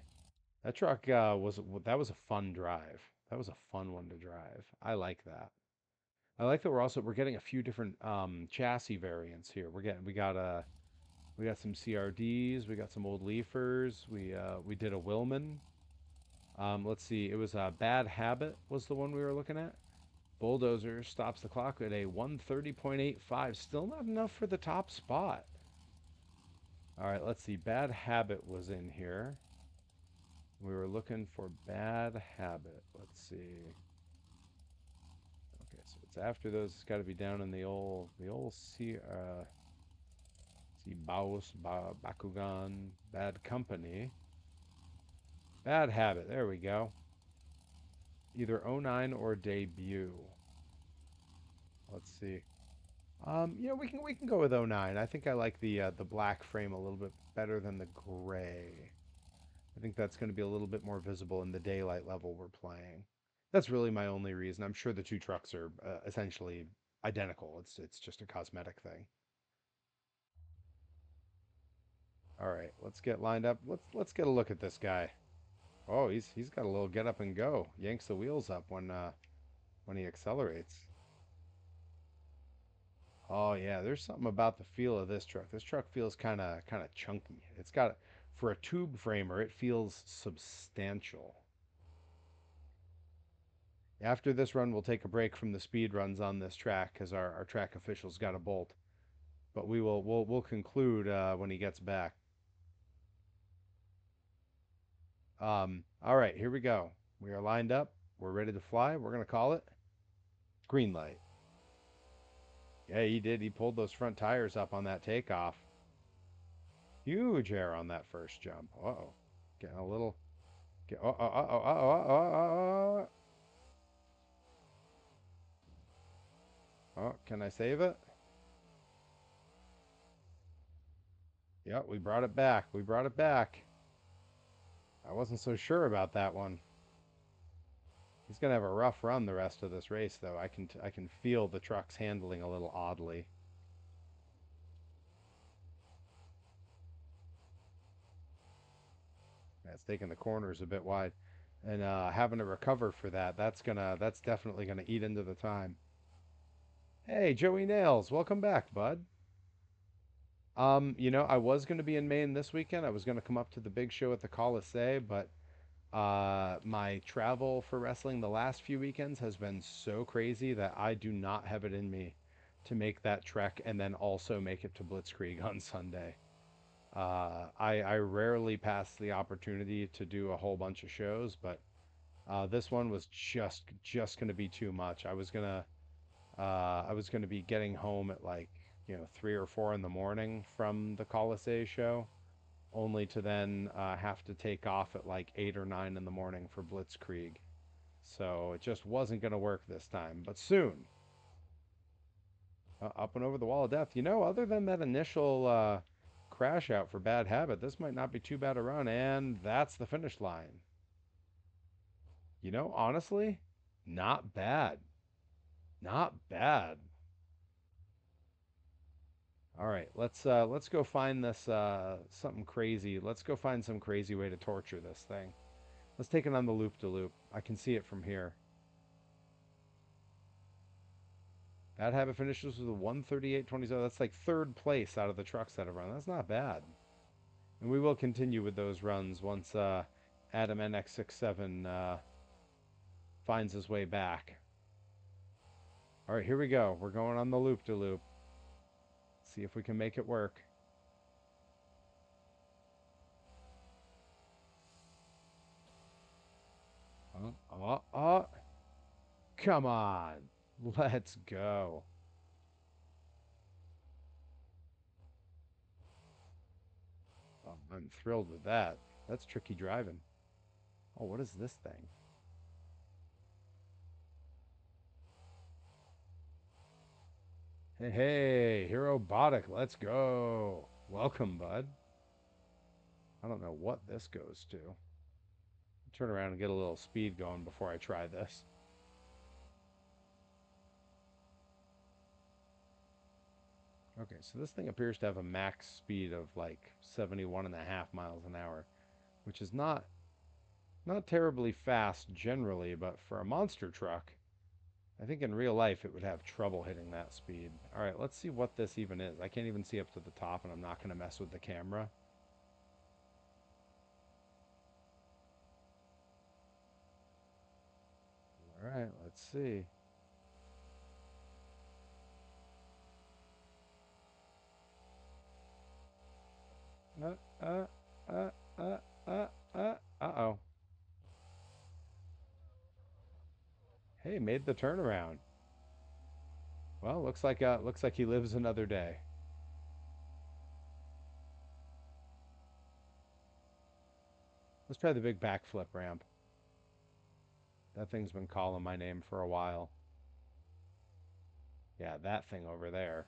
Speaker 1: That truck that was a fun drive. That was a fun one to drive. I like that. I like that we're getting a few different chassis variants here. We got some CRDs, we got some old Leafers, we did a Willman. Let's see, it was a Bad Habit was the one we were looking at. Bulldozer stops the clock at a 130.85. Still not enough for the top spot. All right, let's see. Bad Habit was in here. We were looking for Bad Habit. Let's see. Okay, so it's after those. It's got to be down in the old see Baus, Bakugan, Bad Company. Bad Habit. There we go. Either '09 or debut. Let's see. We can go with '09. I think I like the black frame a little bit better than the gray. I think that's going to be a little bit more visible in the daylight level we're playing. That's really my only reason. I'm sure the two trucks are essentially identical. It's just a cosmetic thing. All right, let's get lined up. Let's get a look at this guy. Oh, he's got a little get up and go. Yanks the wheels up when he accelerates. Oh yeah, there's something about the feel of this truck. This truck feels kind of chunky. It's got for a tube framer, it feels substantial. After this run, we'll take a break from the speed runs on this track because our track official's got a bolt. But we'll conclude when he gets back. All right, here we go. We are lined up. We're ready to fly. We're gonna call it green light. Yeah, he did. He pulled those front tires up on that takeoff. Huge air on that first jump. Uh-oh. Getting a little. Oh, can I save it? Yep, we brought it back. We brought it back. I wasn't so sure about that one. He's gonna have a rough run the rest of this race, though. I can feel the truck's handling a little oddly. That's taking the corners a bit wide, and having to recover for that. That's definitely gonna eat into the time. Hey, Joey Nails, welcome back, bud. I was gonna be in Maine this weekend. I was gonna come up to the big show at the Colisee, but my travel for wrestling the last few weekends has been so crazy that I do not have it in me to make that trek and then also make it to Blitzkrieg on Sunday. I rarely pass the opportunity to do a whole bunch of shows, but this one was just gonna be too much. I was gonna be getting home at like 3 or 4 in the morning from the Colisee show, only to then have to take off at like 8 or 9 in the morning for Blitzkrieg. So it just wasn't gonna work this time, but soon. Up and over the wall of death. Other than that initial crash out for bad habit, this might not be too bad a run, and that's the finish line. Honestly, not bad. Not bad. All right, let's go find this something crazy. Let's go find some crazy way to torture this thing. Let's take it on the loop to loop. I can see it from here. Bad habit finishes with a 138.27. That's like third place out of the trucks that have run. That's not bad. And we will continue with those runs once Adam NX67 finds his way back. All right, here we go. We're going on the loop to loop. See if we can make it work. Oh, come on. Let's go. Oh, I'm thrilled with that. That's tricky driving. Oh, what is this thing? Hey, hey, Herobotic, let's go. Welcome, bud. I don't know what this goes to. Turn around and get a little speed going before I try this. Okay, so this thing appears to have a max speed of like 71.5 miles an hour, which is not terribly fast generally, but for a monster truck, I think in real life it would have trouble hitting that speed. All right, let's see what this even is. I can't even see up to the top, and I'm not going to mess with the camera. All right, let's see. Uh, uh, uh, uh, Uh-oh. Hey, made the turnaround. Well, looks like he lives another day. Let's try the big backflip ramp. That thing's been calling my name for a while. Yeah, that thing over there.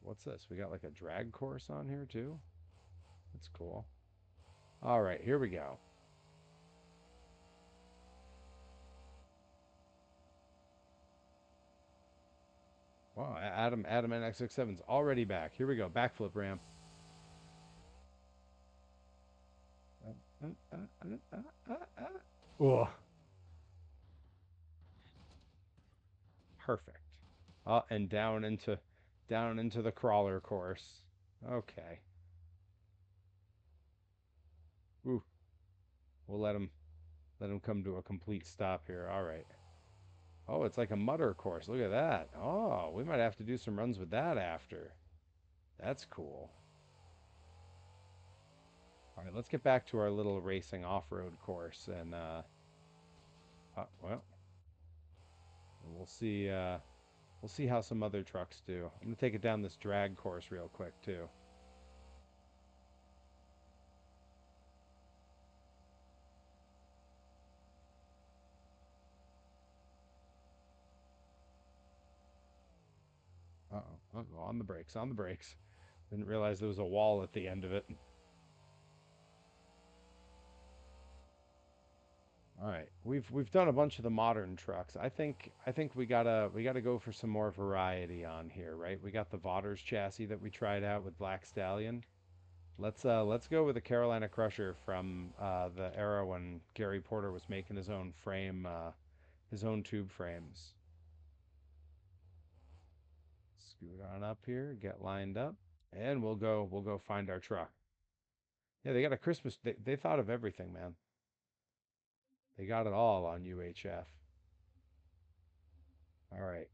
Speaker 1: What's this? We got like a drag course on here too? That's cool. All right, here we go. Wow, Adam NX67's already back. Here we go. Backflip ramp. Oh, perfect. And down into the crawler course. Okay. Ooh, we'll let him come to a complete stop here. All right. Oh, it's like a mutter course. Look at that. Oh, we might have to do some runs with that after. That's cool. All right, let's get back to our little racing off-road course, and well, we'll see. We'll see how some other trucks do. I'm gonna take it down this drag course real quick too. Uh-oh. Uh-oh, on the brakes, on the brakes. Didn't realize there was a wall at the end of it. All right, we've done a bunch of the modern trucks. I think we gotta go for some more variety on here, right? We got the Vaughters chassis that we tried out with Black Stallion. Let's go with the Carolina Crusher from the era when Gary Porter was making his own frame, his own tube frames. Scoot on up here, get lined up, and we'll go find our truck. Yeah, they got a Christmas. They thought of everything, man. They got it all on UHF. All right,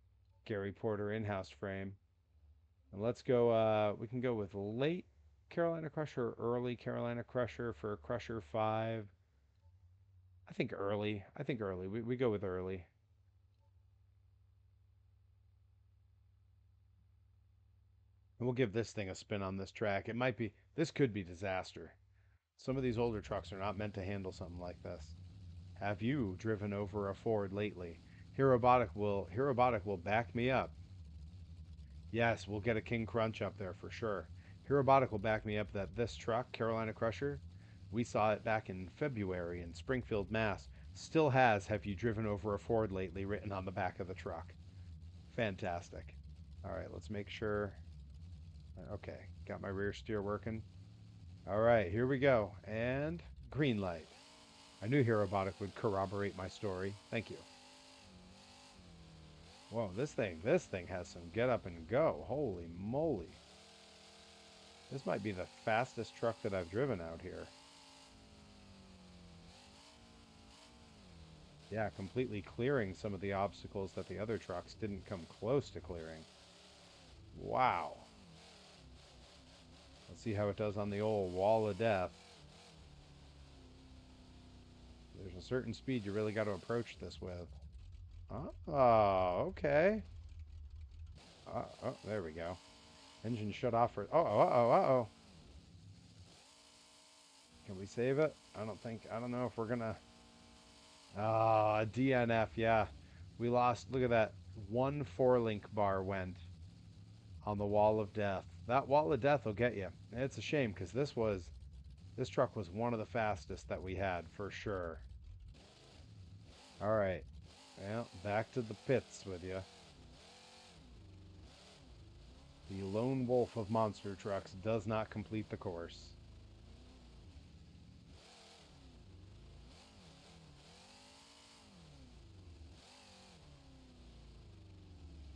Speaker 1: Gary Porter in-house frame. And let's go. We can go with late Carolina Crusher, early Carolina Crusher for Crusher 5. I think early. I think early. We go with early. And we'll give this thing a spin on this track. It might be, this could be disaster. Some of these older trucks are not meant to handle something like this. Have you driven over a Ford lately? Herobotic will back me up. Yes, we'll get a King Crunch up there for sure. Herobotic will back me up that this truck, Carolina Crusher, we saw it back in February in Springfield, Mass. Still has "Have you driven over a Ford lately" written on the back of the truck. Fantastic. All right, let's make sure. Okay, got my rear steer working. All right, here we go. And green light. I knew Herobotic would corroborate my story. Thank you. Whoa, this thing has some get up and go. Holy moly. This might be the fastest truck that I've driven out here. Yeah, completely clearing some of the obstacles that the other trucks didn't come close to clearing. Wow. Let's see how it does on the old wall of death. There's a certain speed you really got to approach this with. Oh, okay. Oh, there we go. Engine shut off for. Uh-oh. Can we save it? I don't know if we're gonna. Ah, DNF, yeah. We lost, look at that. One four-link bar went on the wall of death. That wall of death will get you. It's a shame because this truck was one of the fastest that we had for sure. All right. Well, back to the pits with you. The lone wolf of monster trucks does not complete the course.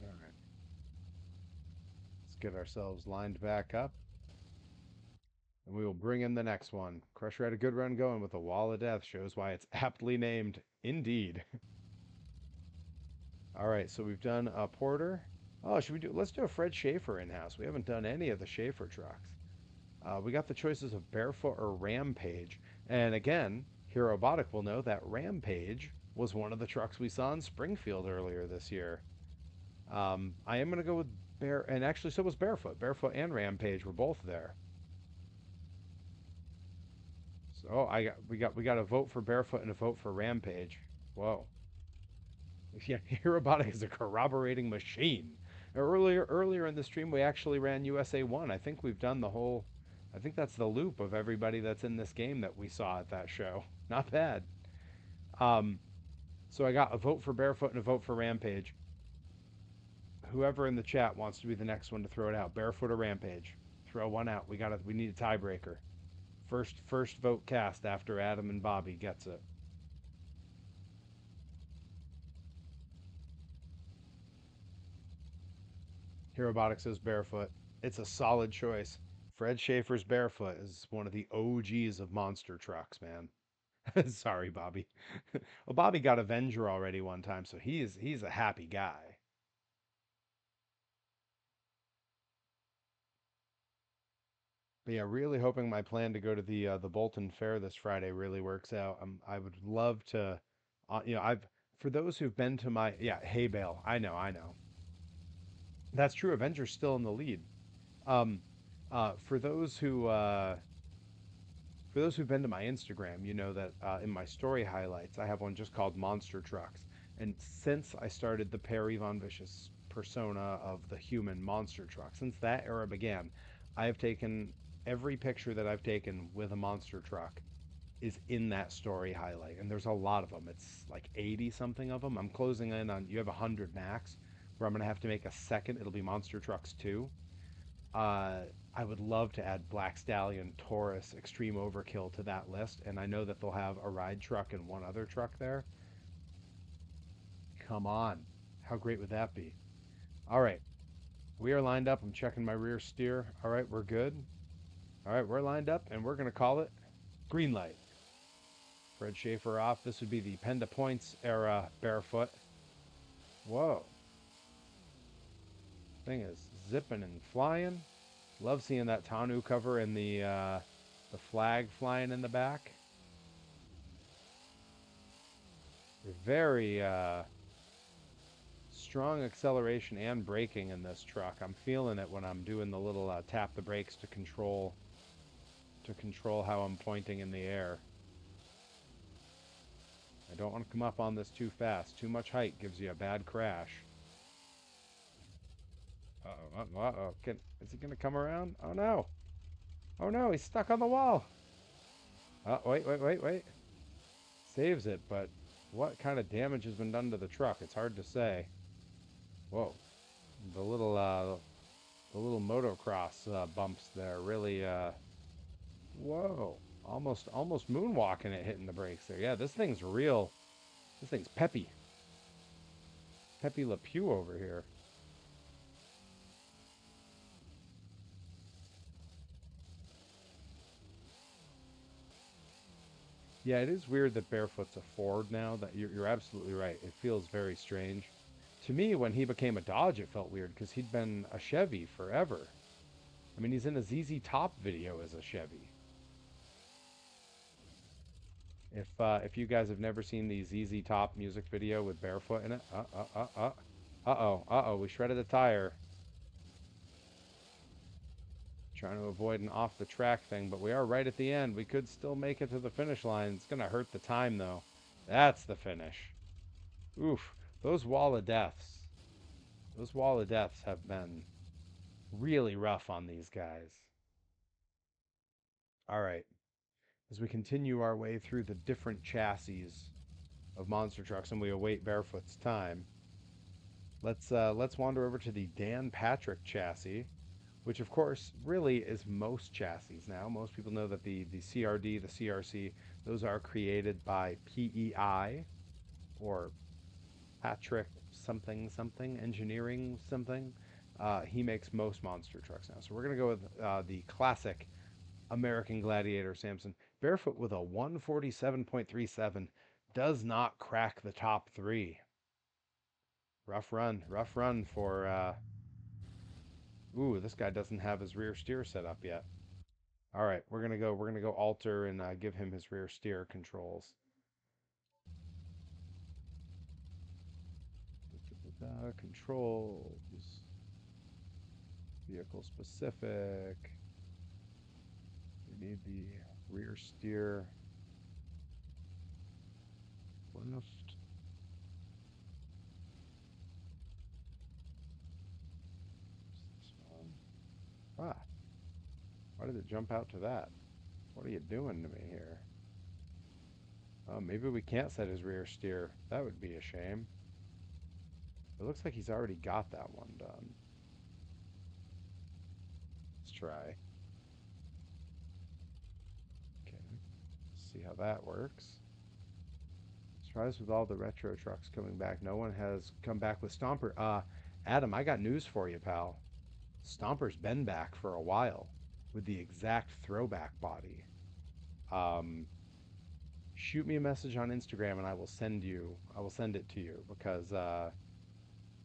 Speaker 1: All right. Let's get ourselves lined back up. And we will bring in the next one. Crusher had a good run going with a wall of death. Shows why it's aptly named. Indeed. All right, so we've done a Porter. Oh, should we do? Let's do a Fred Schaefer in-house. We haven't done any of the Schaefer trucks. We got the choices of Barefoot or Rampage. And again, Herobotic will know that Rampage was one of the trucks we saw in Springfield earlier this year. I am going to go with and actually so was Barefoot. Barefoot and Rampage were both there. So we got a vote for Barefoot and a vote for Rampage. Whoa. Yeah, Herobotic is a corroborating machine. Earlier in the stream, we actually ran USA 1. I think we've done the whole. I think that's the loop of everybody that's in this game that we saw at that show. Not bad. Um, so I got a vote for Barefoot and a vote for Rampage. Whoever in the chat wants to be the next one to throw it out, Barefoot or Rampage, throw one out. We need a tiebreaker. First vote cast after Adam and Bobby gets it. Herobotic says Barefoot. It's a solid choice. Fred Schaefer's Barefoot is one of the OGs of monster trucks, man. Sorry, Bobby. Well, Bobby got Avenger already one time, so he's a happy guy. But yeah, really hoping my plan to go to the Bolton Fair this Friday really works out. I would love to, I've for those who've been to my hay bale. I know. That's true. Avengers still in the lead. Um, for those who've been to my Instagram, you know that in my story highlights, I have one just called Monster Trucks. And since I started the Perry Von Vicious persona of the human monster truck, since that era began, I have taken every picture that I've taken with a monster truck is in that story highlight. And there's a lot of them. It's like 80 something of them. I'm closing in on, you have 100 max, where I'm going to have to make a second. It'll be Monster Trucks 2. uh, I would love to add Black Stallion, Taurus, Extreme Overkill to that list, and I know that they'll have a ride truck and one other truck there. Come on. How great would that be? All right. We are lined up. I'm checking my rear steer. All right, we're good. All right, we're lined up, and we're going to call it green light. Fred Schaefer off. This would be the Penda Points era barefoot. Whoa. Thing is zipping and flying. Love seeing that tonneau cover and the flag flying in the back. Very strong acceleration and braking in this truck. I'm feeling it when I'm doing the little tap the brakes to control how I'm pointing in the air. I don't want to come up on this too fast. Too much height gives you a bad crash. Uh-oh, uh-oh. Is he going to come around? Oh no. Oh no, he's stuck on the wall. Oh, wait. Saves it, but what kind of damage has been done to the truck? It's hard to say. Whoa. The little motocross bumps there really whoa. Almost moonwalking it hitting the brakes there. Yeah, this thing's real. This thing's peppy. Peppy Le Pew over here. Yeah, it is weird that Barefoot's a Ford now. That you're absolutely right. It feels very strange. To me, when he became a Dodge, it felt weird because he'd been a Chevy forever. I mean, he's in a ZZ Top video as a Chevy. If you guys have never seen the ZZ Top music video with Barefoot in it, we shredded a tire. Trying to avoid an off the track thing, but we are right at the end. We could still make it to the finish line. It's gonna hurt the time though. That's the finish. Oof, those wall of deaths. Those wall of deaths have been really rough on these guys. All right, as we continue our way through the different chassis of monster trucks and we await Barefoot's time, let's wander over to the Dan Patrick chassis, which of course really is most chassis now. Most people know that the CRD, the CRC, those are created by PEI or Patrick something something engineering something. He makes most monster trucks now. So we're gonna go with the classic American Gladiator Samson. Barefoot with a 147.37 does not crack the top three. Rough run for ooh, this guy doesn't have his rear steer set up yet. All right, we're gonna go alter and give him his rear steer controls. Controls, vehicle specific. We need the rear steer left. This one. Ah, why did it jump out to that? What are you doing to me here? Oh, maybe we can't set his rear steer. That would be a shame. It looks like he's already got that one done. Let's try. Okay, see how that works. Let's try this with all the retro trucks coming back. No one has come back with Stomper. Adam, I got news for you, pal. Stomper's been back for a while with the exact throwback body. Um, Shoot me a message on Instagram and I will send it to you because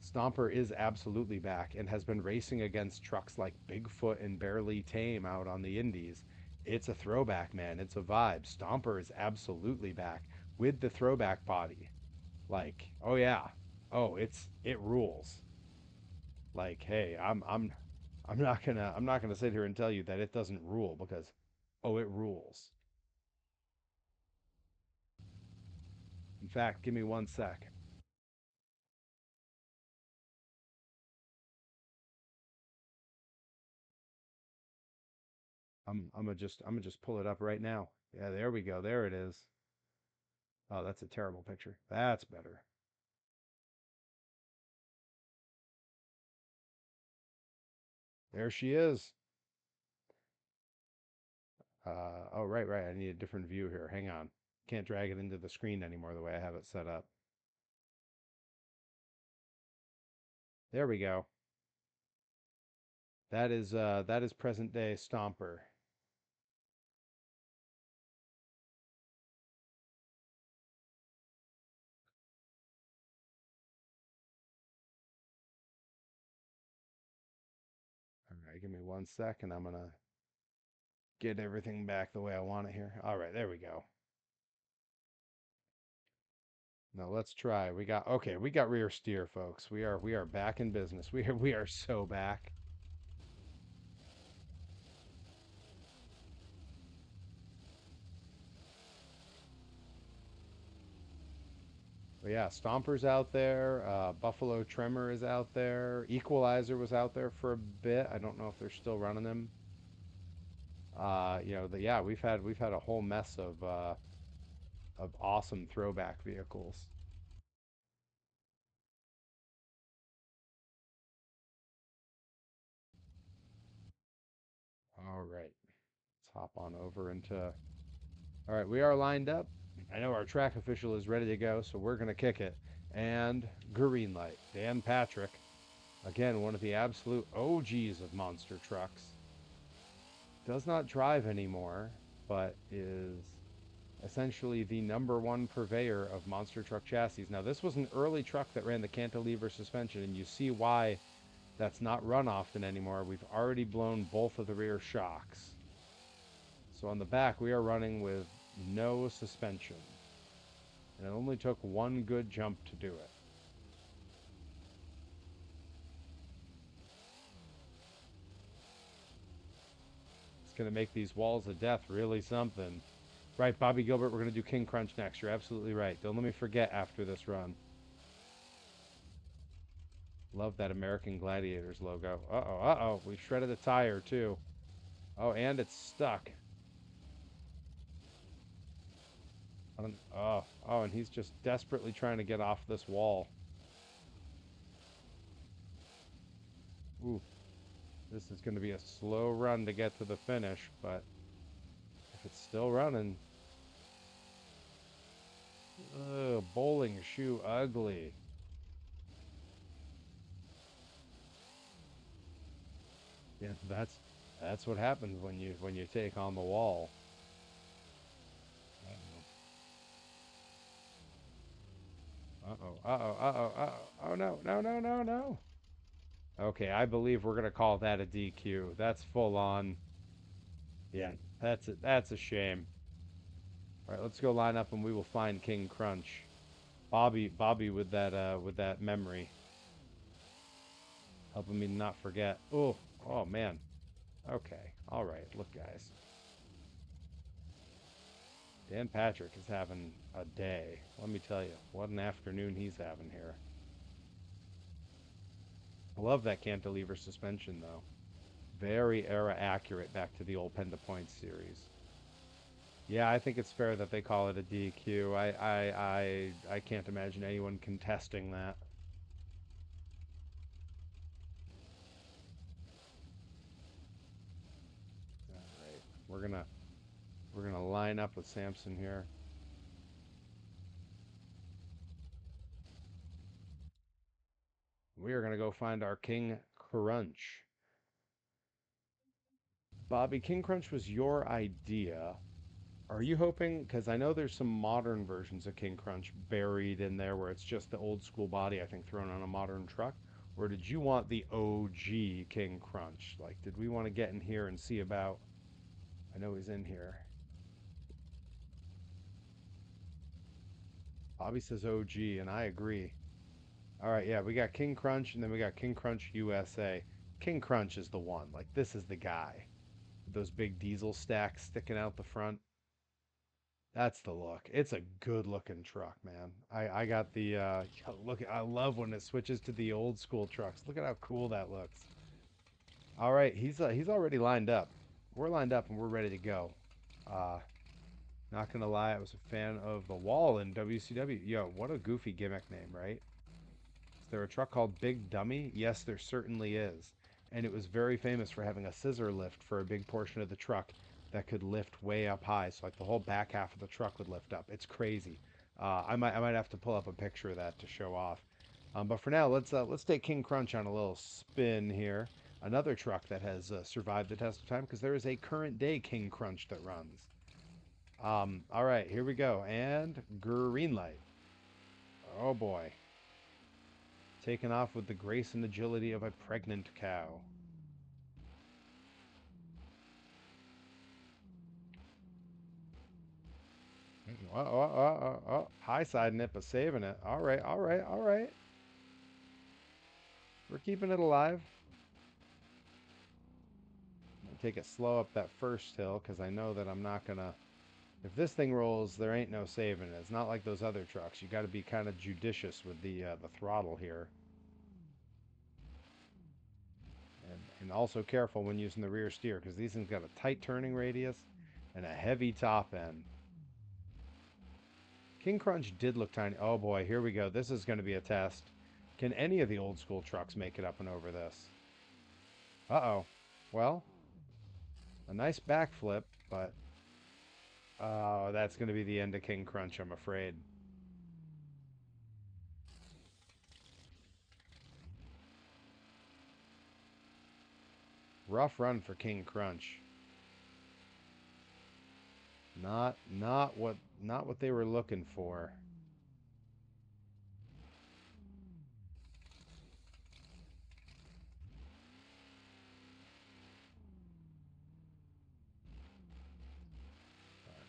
Speaker 1: Stomper is absolutely back and has been racing against trucks like Bigfoot and Barely Tame out on the Indies. It's a throwback, man. It's a vibe. Stomper is absolutely back with the throwback body. Like, oh yeah. Oh, it rules. Like, hey, I'm not gonna sit here and tell you that it doesn't rule because oh, it rules. In fact, give me one sec. I'm gonna just pull it up right now. Yeah, there we go. There it is. Oh, that's a terrible picture. That's better. There she is. Oh, right. I need a different view here. Hang on. Can't drag it into the screen anymore the way I have it set up. There we go. That is present day Stomper. All right, give me one sec and I'm gonna get everything back the way I want it here. All right, there we go. Now let's try. We got rear steer, folks. We are back in business. We are so back. But yeah, Stomper's out there. Buffalo Tremor is out there. Equalizer was out there for a bit. I don't know if they're still running them. Yeah, we've had a whole mess of awesome throwback vehicles. All right, let's hop on over into. All right, we are lined up. I know our track official is ready to go, so we're gonna kick it. And green light, Dan Patrick, again one of the absolute OGs of monster trucks. Does not drive anymore, but is essentially the number one purveyor of monster truck chassis. Now, this was an early truck that ran the cantilever suspension, and you see why that's not run often anymore. We've already blown both of the rear shocks. So on the back, we are running with no suspension. And it only took one good jump to do it. It's going to make these walls of death really something. Right, Bobby Gilbert, we're going to do King Crunch next. You're absolutely right. Don't let me forget after this run. Love that American Gladiators logo. Uh-oh. We shredded a tire, too. Oh, and it's stuck. Oh, and he's just desperately trying to get off this wall. Ooh, this is going to be a slow run to get to the finish, but if it's still running... Ugh, bowling shoe ugly. Yeah, that's what happens when you take on the wall. Oh no. Okay, I believe we're gonna call that a DQ. That's full on. Yeah, that's a shame. All right, let's go line up and we will find King Crunch. Bobby with that memory, helping me not forget. Oh man. Okay, all right. Look, guys, Dan Patrick is having a day. Let me tell you, what an afternoon he's having here. I love that cantilever suspension though. Very era accurate back to the old Penda Points series. Yeah, I think it's fair that they call it a DQ. I can't imagine anyone contesting that. All right, we're gonna line up with Samson here. We are gonna go find our King Crunch. Bobby, King Crunch was your idea. Are you hoping, because I know there's some modern versions of King Crunch buried in there where it's just the old school body, I think, thrown on a modern truck? Or did you want the OG King Crunch? Like, did we want to get in here and see about? I know he's in here. Bobby says OG, and I agree. All right, yeah, we got King Crunch, and then we got King Crunch USA. King Crunch is the one. Like, this is the guy. With those big diesel stacks sticking out the front. That's the look. It's a good looking truck, man. I got the look. I love when it switches to the old school trucks. Look at how cool that looks. All right, he's already lined up. We're lined up and we're ready to go. Uh, Not gonna lie, I was a fan of the wall in WCW. Yo, what a goofy gimmick name, right? Is there a truck called Big Dummy? Yes, there certainly is. And it was very famous for having a scissor lift for a big portion of the truck that could lift way up high. So like the whole back half of the truck would lift up. It's crazy. I might have to pull up a picture of that to show off. But for now, let's take King Crunch on a little spin here. Another truck that has survived the test of time because there is a current day King Crunch that runs. All right, here we go. And green light. Oh boy. Taken off with the grace and agility of a pregnant cow. High siding it, but saving it. All right, all right, all right. We're keeping it alive. Take it slow up that first hill because I know that I'm not gonna. If this thing rolls, there ain't no saving it. It's not like those other trucks. You got to be kind of judicious with the throttle here, and also careful when using the rear steer because these things got a tight turning radius and a heavy top end. King Crunch did look tiny. Oh boy, here we go. This is going to be a test. Can any of the old school trucks make it up and over this? Uh-oh. Well, a nice backflip, but that's going to be the end of King Crunch, I'm afraid. Rough run for King Crunch. Not what they were looking for.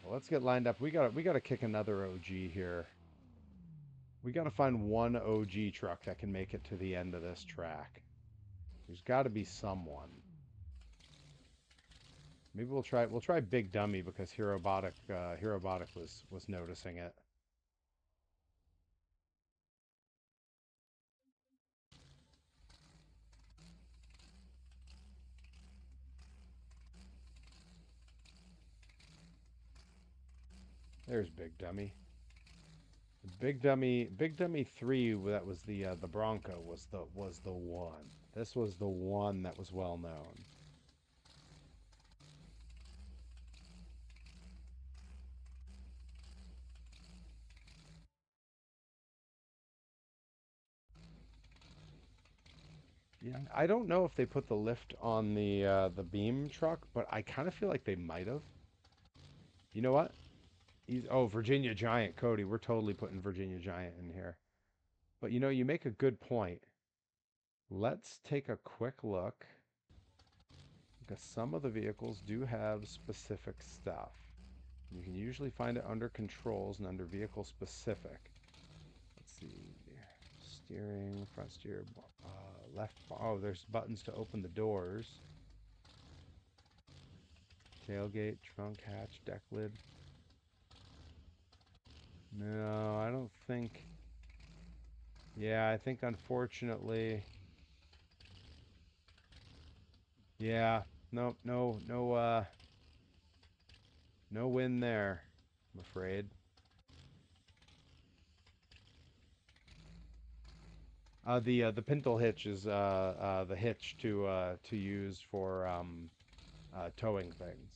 Speaker 1: Well, let's get lined up. We gotta kick another OG here. We gotta find one OG truck that can make it to the end of this track. There's got to be someone. Maybe we'll try Big Dummy because Herobotic was noticing it. There's Big Dummy. Big Dummy 3, that was the Bronco was the one. This was the one that was well known. Yeah, I don't know if they put the lift on the Beam truck, but I kind of feel like they might have. You know what? Virginia Giant, Cody. We're totally putting Virginia Giant in here. But you make a good point. Let's take a quick look because some of the vehicles do have specific stuff. You can usually find it under controls and under vehicle specific. Let's see. Steering, front steer, left. Oh, there's buttons to open the doors. Tailgate, trunk hatch, deck lid. No, I don't think. Yeah, I think unfortunately. Yeah, no, no, no, no win there, I'm afraid. The pintle hitch is the hitch to use for towing things.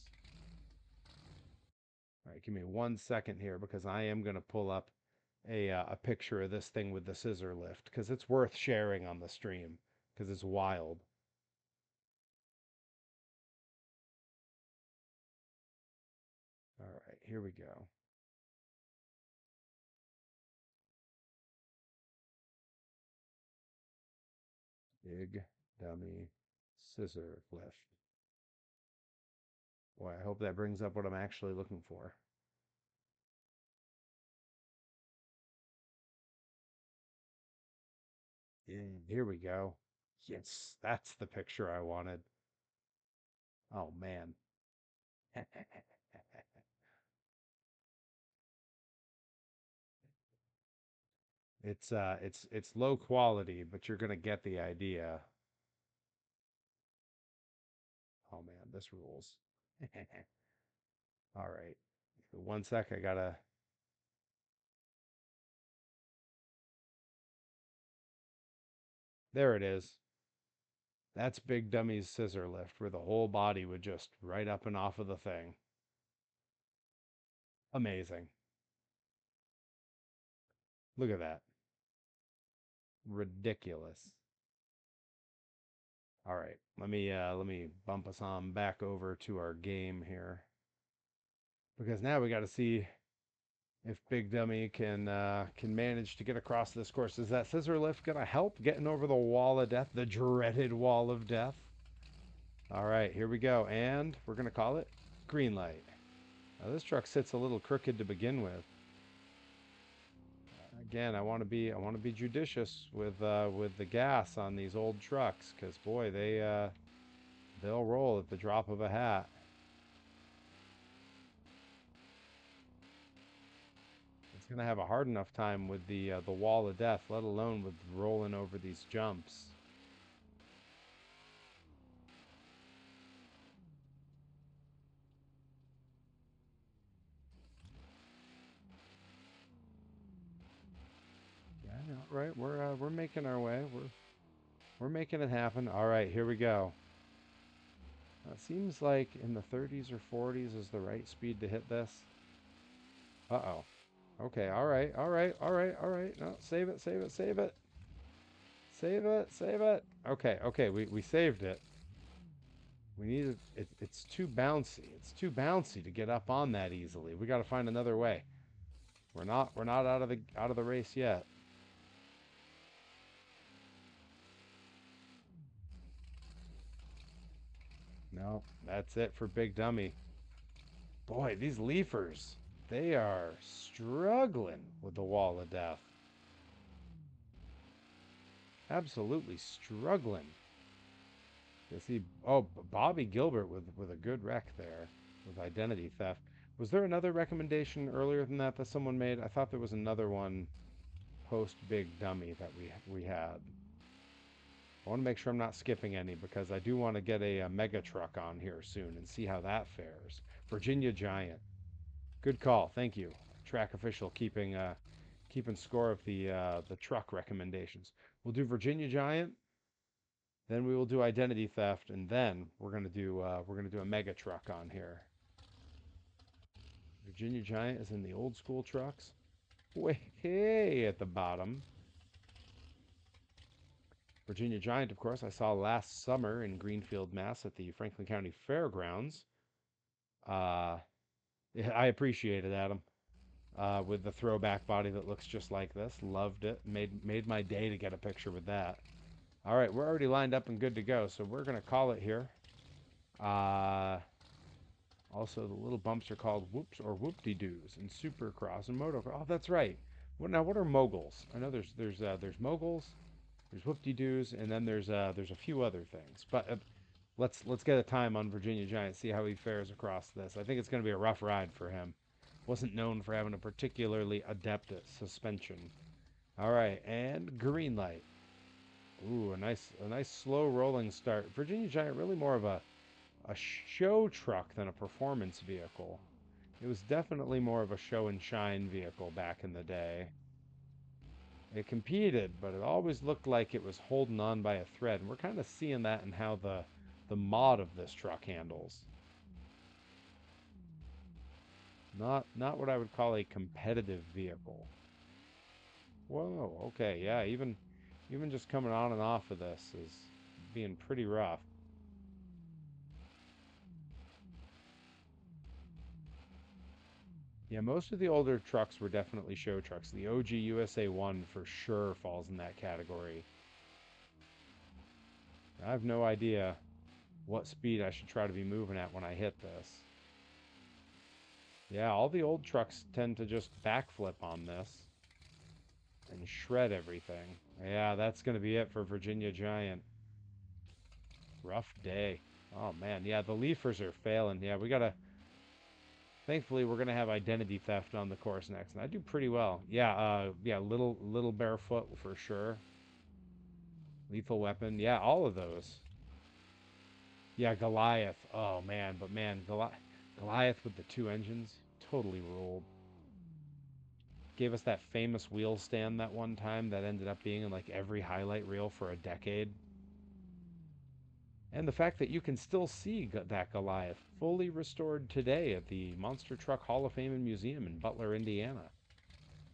Speaker 1: All right, give me 1 second here because I am gonna pull up a picture of this thing with the scissor lift because it's worth sharing on the stream because it's wild. All right, here we go. Big dummy scissor lift. Boy, I hope that brings up what I'm actually looking for. Yeah, here we go. Yes, that's the picture I wanted. Oh man. It's low quality, but you're gonna get the idea. Oh man, this rules. All right. One sec, I gotta. There it is. That's Big Dummy's scissor lift, where the whole body would just right up and off of the thing. Amazing. Look at that. Ridiculous. All right, let me bump us on back over to our game here because now we got to see if Big Dummy can manage to get across this course. Is that scissor lift gonna help getting over the wall of death, the dreaded wall of death? All right, here we go, and we're gonna call it green light. Now this truck sits a little crooked to begin with. Again, I want to be judicious with the gas on these old trucks because boy, they'll roll at the drop of a hat. It's gonna have a hard enough time with the wall of death, let alone with rolling over these jumps. Yeah, I know, right? We're making our way. We're making it happen. All right, here we go. It seems like in the 30s or 40s is the right speed to hit this. Uh-oh. Okay, all right, all right, all right, all right. No, save it, save it, save it. Save it, save it. Okay, okay, we saved it. We need it's too bouncy. It's too bouncy to get up on that easily. We got to find another way. We're not out of the race yet. No, that's it for Big Dummy. Boy, these leafers, they are struggling with the wall of death. Absolutely struggling. You see, oh, Bobby Gilbert with a good wreck there with identity theft. Was there another recommendation earlier than that that someone made? I thought there was another one post Big Dummy that we had. I want to make sure I'm not skipping any because I do want to get a mega truck on here soon and see how that fares. Virginia Giant. Good call. Thank you. Track official keeping score of the truck recommendations. We'll do Virginia Giant, then we will do identity theft, and then we're gonna do a mega truck on here. Virginia Giant is in the old school trucks. Way at the bottom. Virginia Giant, of course, I saw last summer in Greenfield, Mass, at the Franklin County Fairgrounds. Uh, yeah, I appreciate it, Adam. With the throwback body that looks just like this, loved it. Made my day to get a picture with that. All right, we're already lined up and good to go, so we're gonna call it here. Uh, Also, the little bumps are called whoops or whoop-de-doos in Supercross and motocross. Oh, that's right. What are moguls? I know there's moguls, there's whoop-de-doos, and then there's a few other things. But let's get a time on Virginia Giant, see how he fares across this. I think it's going to be a rough ride for him. Wasn't known for having a particularly adept at suspension. All right, and green light. Ooh, a nice slow rolling start. Virginia Giant really more of a show truck than a performance vehicle. It was definitely more of a show and shine vehicle back in the day. It competed, but it always looked like it was holding on by a thread. And we're kind of seeing that in how the mod of this truck handles. Not what I would call a competitive vehicle. Whoa, okay, yeah, even just coming on and off of this is being pretty rough. Yeah, most of the older trucks were definitely show trucks. The OG USA 1 for sure falls in that category. I have no idea what speed I should try to be moving at when I hit this. Yeah, all the old trucks tend to just backflip on this and shred everything. Yeah, that's going to be it for Virginia Giant. Rough day. Oh man, yeah, the leafers are failing. Yeah, we gotta. Thankfully, we're gonna have identity theft on the course next, and I do pretty well. Yeah, yeah, little barefoot for sure. Lethal weapon. Yeah, all of those. Yeah, Goliath. Oh man, but man, Goliath with the two engines totally ruled. Gave us that famous wheel stand that one time that ended up being in like every highlight reel for a decade. And the fact that you can still see that Goliath fully restored today at the Monster Truck Hall of Fame and Museum in Butler, Indiana.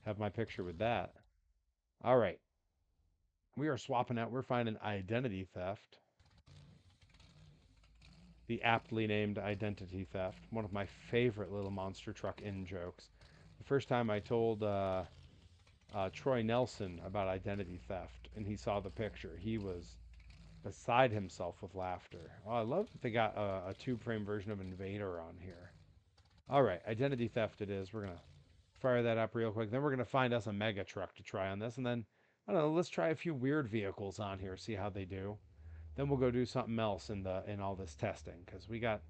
Speaker 1: Have my picture with that. All right. We are swapping out. We're finding identity theft. The aptly named identity theft. One of my favorite little monster truck in jokes. The first time I told Troy Nelson about identity theft and he saw the picture, he was beside himself with laughter. Oh, I love that they got a tube frame version of Invader on here. All right, identity theft it is. We're going to fire that up real quick. Then we're going to find us a mega truck to try on this. And then, I don't know, let's try a few weird vehicles on here, see how they do. Then we'll go do something else in all this testing because we got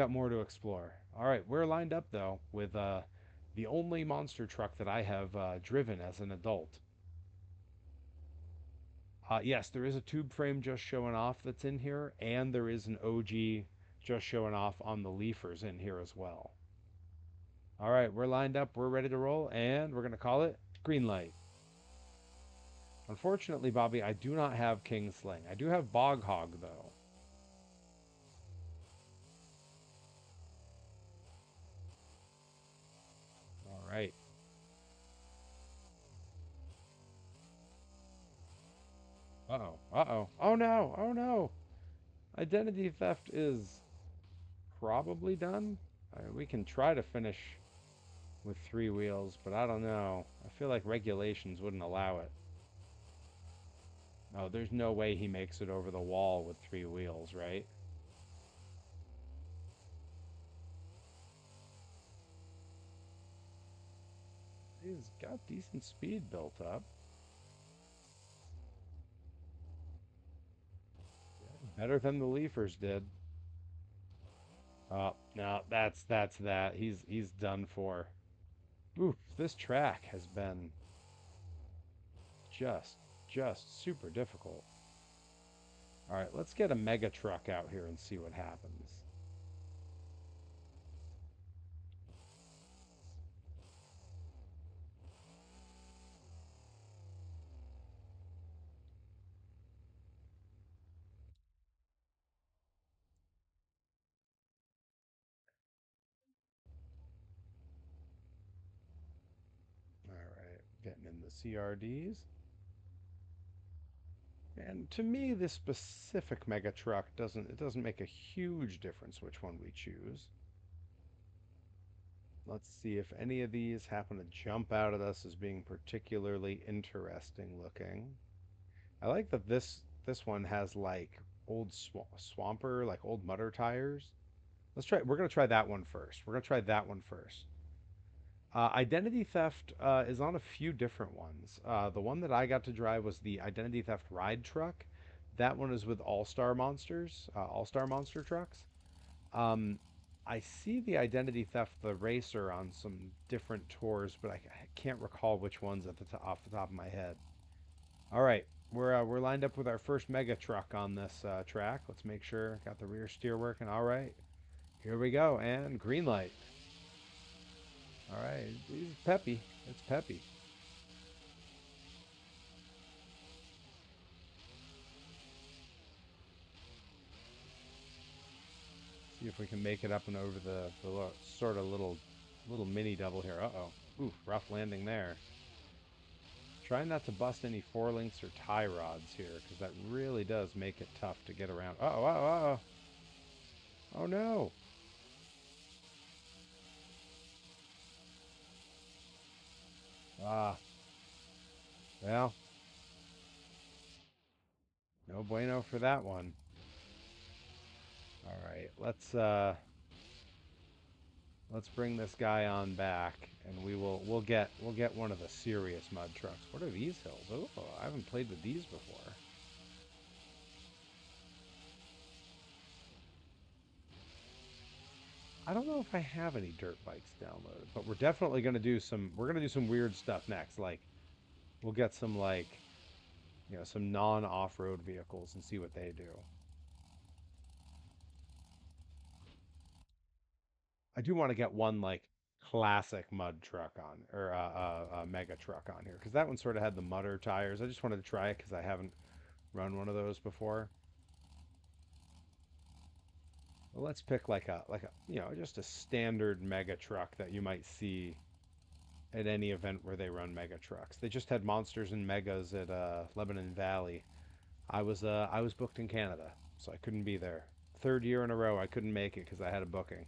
Speaker 1: more to explore. All right, we're lined up though with the only monster truck that I have driven as an adult. Yes, there is a tube frame just showing off that's in here, and there is an OG just showing off on the leafers in here as well. All right, we're lined up, we're ready to roll, and we're going to call it green light. Unfortunately, Bobby, I do not have King Sling. I do have Bog Hog, though. All right. Uh-oh. Uh-oh. Oh, no. Oh, no. Identity theft is probably done. We can try to finish with three wheels, but I don't know. I feel like regulations wouldn't allow it. Oh, there's no way he makes it over the wall with three wheels, right? He's got decent speed built up. Better than the Leafers did. Oh, no, that's that. He's done for. Oof, this track has been just just super difficult. All right, let's get a mega truck out here and see what happens. All right, getting in the CRDs. And to me, this specific mega truck doesn't make a huge difference which one we choose. Let's see if any of these happen to jump out at us as being particularly interesting looking. I like that this one has like old swamper, like old mutter tires. Let's try. We're gonna try that one first. We're gonna try that one first. Identity theft is on a few different ones. The one that I got to drive was the identity theft ride truck. That one is with All Star Monsters, All Star Monster trucks. Um, I see the identity theft, the racer, on some different tours, but I can't recall which ones off the top of my head. All right, we're lined up with our first mega truck on this track. Let's make sure got the rear steer working. All right, here we go, and green light. All right, he's peppy. It's peppy. See if we can make it up and over the sort of little mini double here. Uh-oh. Ooh, rough landing there. Try not to bust any four links or tie rods here, because that really does make it tough to get around. Uh-oh, uh-oh, uh-oh. Oh no. Ah, well, no bueno for that one. All right, let's bring this guy on back, and we'll get one of the serious mud trucks. What are these hills? Oh, I haven't played with these before. I don't know if I have any dirt bikes downloaded, but we're definitely gonna do some. We're gonna do some weird stuff next. Like we'll get some some non-off-road vehicles and see what they do. I do want to get one like classic mud truck on or mega truck on here because that one sort of had the mudder tires. I just wanted to try it because I haven't run one of those before. Well, let's pick like a just a standard mega truck that you might see at any event where they run mega trucks. They just had monsters and megas at Lebanon Valley. I was booked in Canada, so I couldn't be there. Third year in a row I couldn't make it because I had a booking.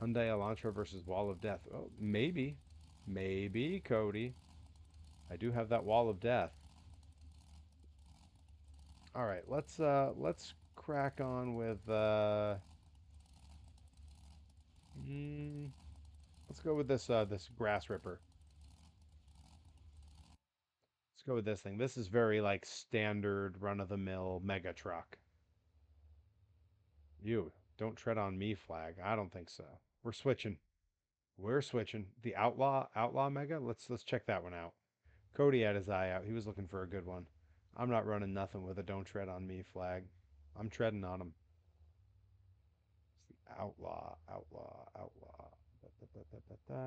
Speaker 1: Hyundai Elantra versus Wall of Death. Oh, maybe Cody. I do have that Wall of Death. All right, let's crack on with mm, let's go with this grass ripper. Let's go with this thing. This is very like standard run of the mill mega truck. You don't tread on me flag. I don't think so. We're switching. We're switching. The outlaw mega. Let's check that one out. Cody had his eye out. He was looking for a good one. I'm not running nothing with a don't tread on me flag. I'm treading on him. It's the outlaw. Da, da, da, da, da.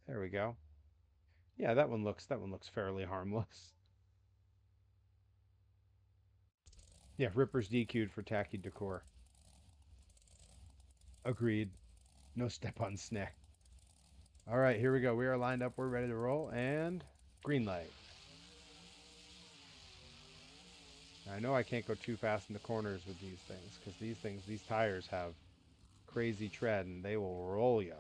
Speaker 1: There we go. Yeah, that one looks fairly harmless. Yeah, Ripper's DQ'd for tacky decor. Agreed. No step on snack. All right, here we go. We are lined up. We're ready to roll. And green light. I know I can't go too fast in the corners with these things because these tires have crazy tread and they will roll you.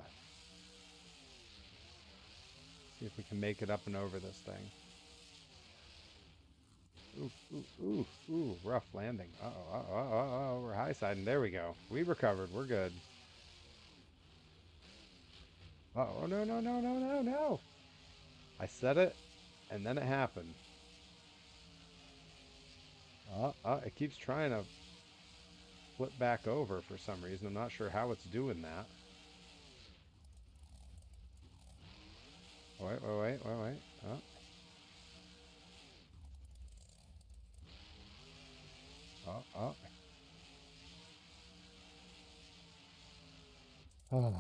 Speaker 1: See if we can make it up and over this thing. Ooh, rough landing. We're high siding. There we go. We recovered. We're good. Oh, no. I said it, and then it happened. It keeps trying to flip back over for some reason. I'm not sure how it's doing that. Wait. Oh. Oh.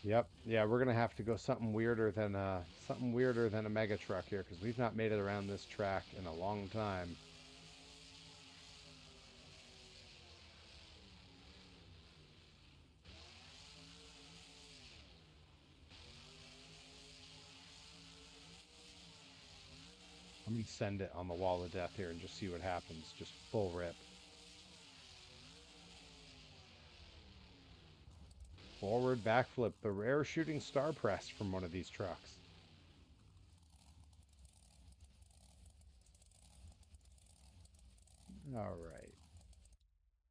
Speaker 1: Yep. Yeah, we're gonna have to go something weirder than a mega truck here because we've not made it around this track in a long time. Let me send it on the wall of death here and just see what happens. Just full rip. Forward backflip. The rare shooting star press from one of these trucks. All right.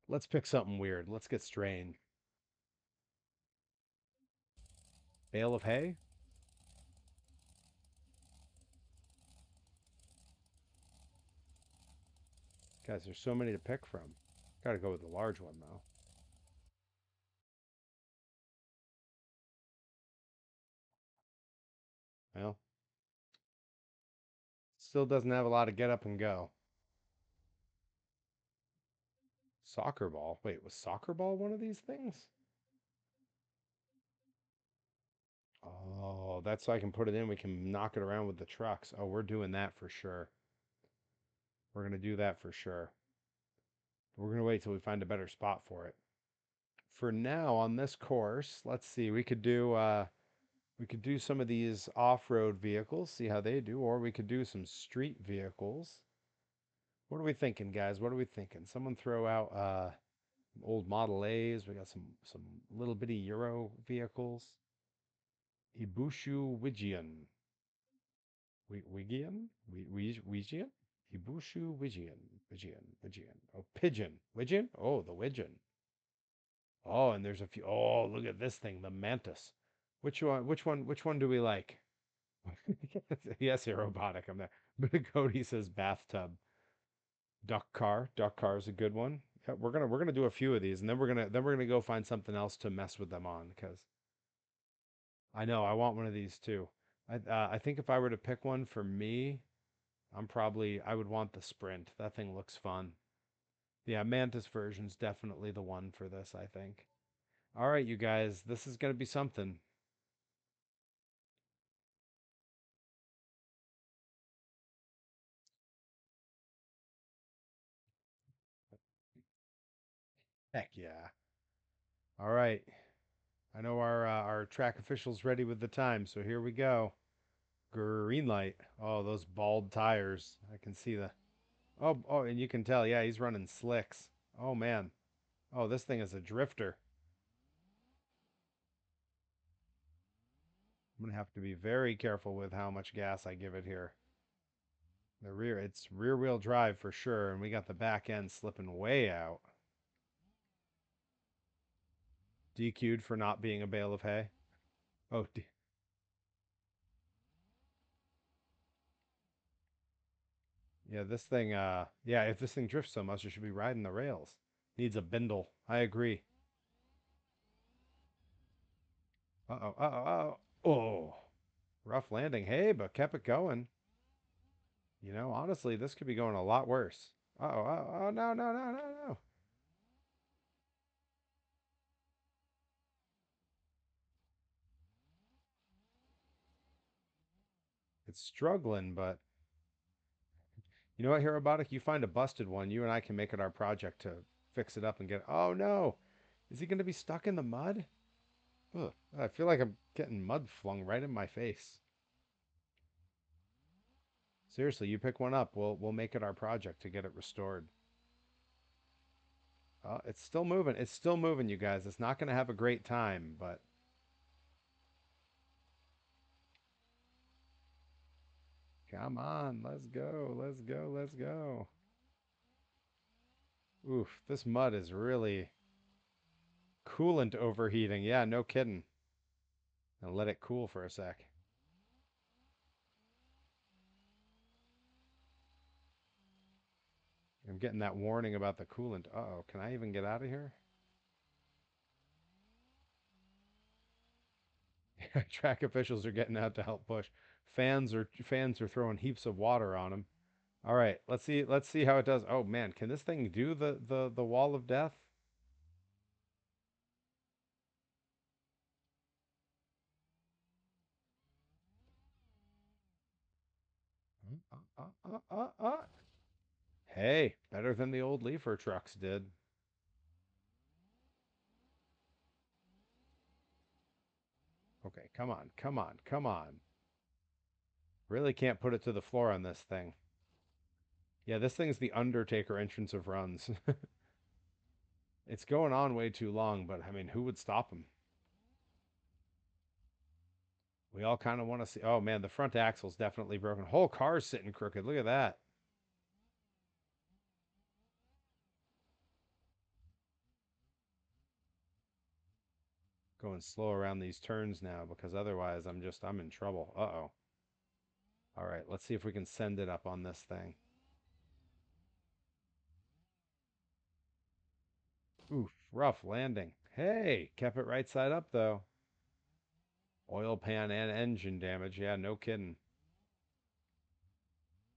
Speaker 1: Let's pick something weird. Let's get strange. Bale of hay? Guys, there's so many to pick from. Gotta go with the large one, though. Well, still doesn't have a lot of get up and go. Soccer ball? Wait, was soccer ball one of these things? Oh, that's so I can put it in. We can knock it around with the trucks. Oh, we're doing that for sure. We're going to do that for sure. We're going to wait till we find a better spot for it. For now on this course, let's see. We could do some of these off-road vehicles, see how they do, or we could do some street vehicles. What are we thinking, guys? What are we thinking? Someone throw out old Model A's. We got some little bitty Euro vehicles. Ibushu Wigian. Wigian? Wigian? Ibushu Wigian. Wigian. Oh, pigeon. Wigeon? Oh, the Wigeon. Oh, and there's a few. Oh, look at this thing, the mantis. Which one do we like? Yes, aerobotic. I'm there. But Cody says bathtub. Duck car. Duck car is a good one. Yeah, we're gonna do a few of these, and then we're gonna go find something else to mess with them on because I know I want one of these too. I think if I were to pick one for me, I would want the Sprint. That thing looks fun. Yeah, Mantis version's definitely the one for this, I think. All right, you guys, this is gonna be something. Heck yeah. All right. I know our track official's ready with the time, so here we go. Green light. Oh, those bald tires. I can see the. Oh, and you can tell, yeah, he's running slicks. Oh man. Oh, this thing is a drifter. I'm gonna have to be very careful with how much gas I give it here. It's rear wheel drive for sure, and we got the back end slipping way out. DQ'd for not being a bale of hay. Oh, yeah, this thing, yeah, if this thing drifts so much, it should be riding the rails. Needs a bindle. I agree. Uh-oh, uh-oh, uh-oh. Oh, rough landing. Hey, but kept it going. Honestly, this could be going a lot worse. Uh-oh, oh, no, no, no, no, no. It's struggling, but you know what, Herobotic? You find a busted one, you and I can make it our project to fix it up and get. Oh no! Is he going to be stuck in the mud? Ugh, I feel like I'm getting mud flung right in my face. Seriously, you pick one up. We'll make it our project to get it restored. It's still moving. It's still moving, you guys. It's not going to have a great time, but come on, let's go, let's go, let's go. Oof, this mud is really coolant overheating. Yeah, no kidding. And let it cool for a sec. I'm getting that warning about the coolant. Uh-oh, can I even get out of here? Track officials are getting out to help push. Fans are throwing heaps of water on them. All right, let's see how it does. Oh man, can this thing do the wall of death? Hey, better than the old Leafer trucks did. Okay, come on, come on, come on. Really can't put it to the floor on this thing. Yeah, this thing's the Undertaker entrance of runs. It's going on way too long, but I mean, who would stop him? We all kind of want to see. Oh man, the front axle's definitely broken. Whole car's sitting crooked. Look at that. Going slow around these turns now because otherwise I'm in trouble. Uh-oh. All right, let's see if we can send it up on this thing. Oof, rough landing. Hey, kept it right side up though. Oil pan and engine damage. Yeah, no kidding.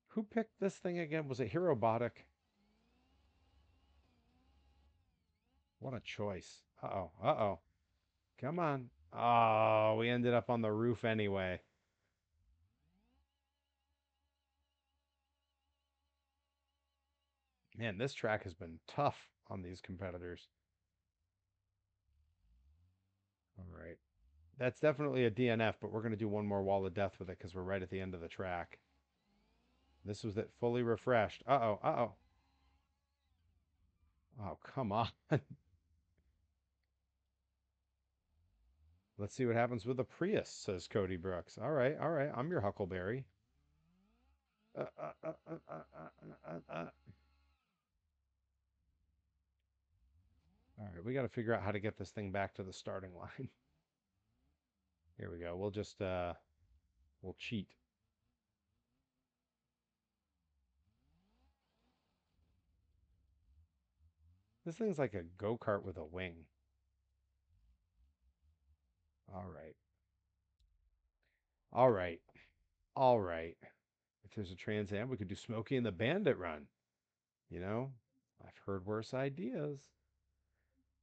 Speaker 1: Who picked this thing again? Was it Herobotic? What a choice. Uh-oh. Uh-oh. Come on. Oh, we ended up on the roof anyway. Man, this track has been tough on these competitors. All right. That's definitely a DNF, but we're going to do one more wall of death with it because we're right at the end of the track. This was it fully refreshed. Uh-oh. Uh-oh. Oh, come on. Let's see what happens with a Prius, says Cody Brooks. All right, all right. I'm your Huckleberry. Uh, uh, uh, uh, uh, All right, we got to figure out how to get this thing back to the starting line. Here we go. We'll just we'll cheat. This thing's like a go-kart with a wing. All right. All right. All right. If there's a Trans Am, we could do Smokey and the Bandit run. You know, I've heard worse ideas.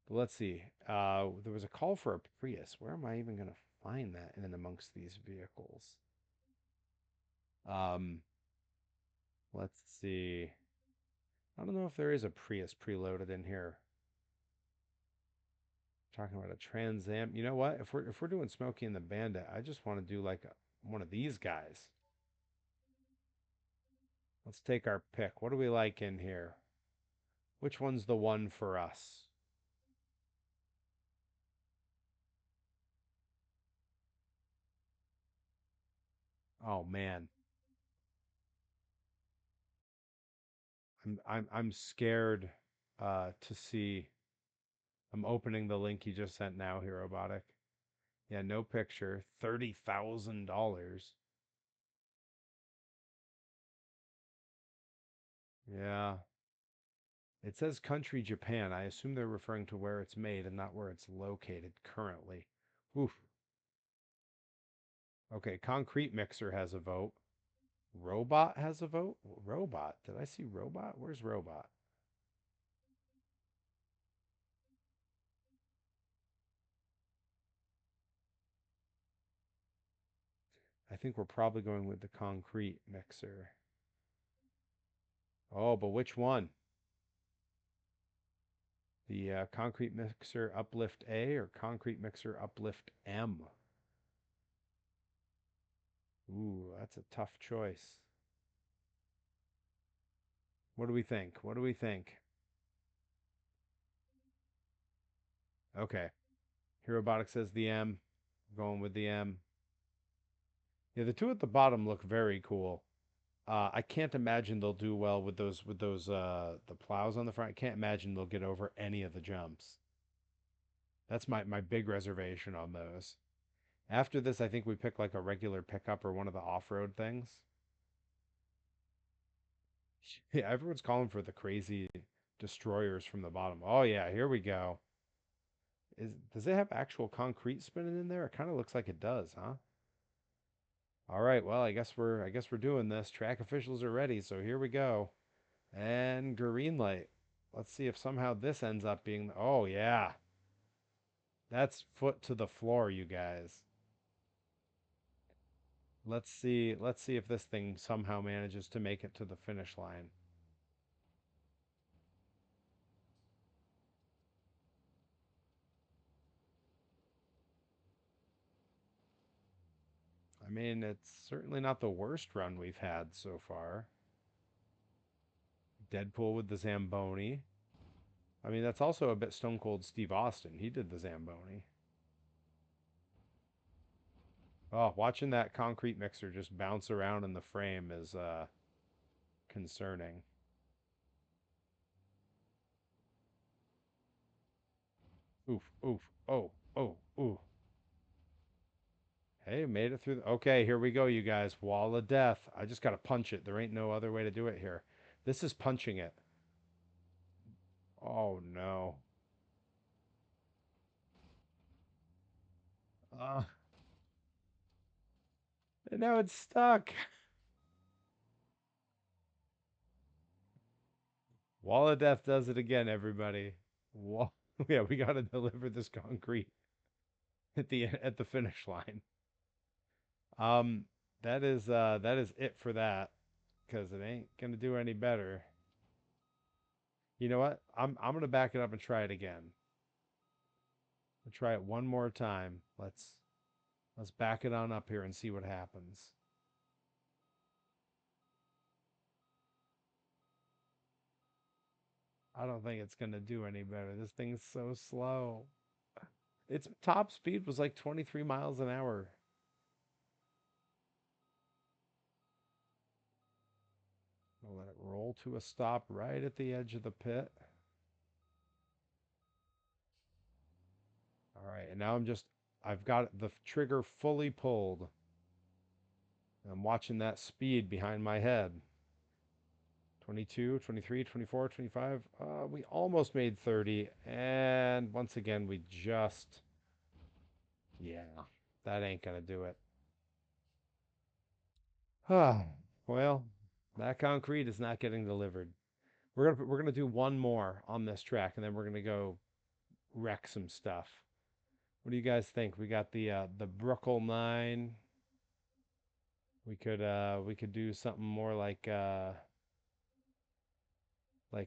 Speaker 1: But let's see. There was a call for a Prius. Where am I even going to find that in and amongst these vehicles? Um, let's see. I don't know if there is a Prius preloaded in here. Talking about a Trans Am. You know what? If we're doing Smokey and the Bandit, I just want to do like one of these guys. Let's take our pick. What do we like in here? Which one's the one for us? Oh man, I'm scared to see. I'm opening the link you just sent now here, Robotic. Yeah, no picture. $30,000. Yeah. It says country Japan. I assume they're referring to where it's made and not where it's located currently. Oof. Okay, Concrete Mixer has a vote. Robot has a vote? Robot. Did I see Robot? Where's Robot? I think we're probably going with the Concrete Mixer. Oh, but which one? The Concrete Mixer Uplift A or Concrete Mixer Uplift M? Ooh, that's a tough choice. What do we think? What do we think? Okay. Robotic says the M. Going with the M. Yeah, the two at the bottom look very cool. I can't imagine they'll do well with those the plows on the front. I can't imagine they'll get over any of the jumps. That's my big reservation on those. After this, I think we pick like a regular pickup or one of the off-road things. Yeah, everyone's calling for the crazy destroyers from the bottom. Oh yeah, here we go. Does it have actual concrete spinning in there? It kind of looks like it does, huh? All right, well, I guess we're doing this. Track officials are ready, so here we go. And green light. Let's see if somehow this ends up being oh yeah. That's foot to the floor, you guys. Let's see if this thing somehow manages to make it to the finish line. I mean, it's certainly not the worst run we've had so far. Deadpool with the Zamboni. I mean, that's also a bit Stone Cold Steve Austin. He did the Zamboni. Oh, watching that concrete mixer just bounce around in the frame is concerning. Oof, oof, oh, oh, ooh. Hey, made it through. Okay, here we go, you guys. Wall of death. I just got to punch it. There ain't no other way to do it here. This is punching it. Oh, no. Uh, and now it's stuck. Wall of death does it again, everybody. Wall. Yeah, we got to deliver this concrete at the finish line. Um, that is it for that because it ain't gonna do any better. You know what? I'm gonna back it up and try it again. We'll try it one more time. Let's back it on up here and see what happens. I don't think it's gonna do any better. This thing's so slow. Its top speed was like 23 miles an hour. I'll let it roll to a stop right at the edge of the pit. All right, and now I've got the trigger fully pulled. I'm watching that speed behind my head. 22, 23, 24, 25. We almost made 30. And once again, yeah, that ain't going to do it. Well, that concrete is not getting delivered. We're gonna do one more on this track, and then we're gonna go wreck some stuff. What do you guys think? We got the Brookle 9. We could do something more like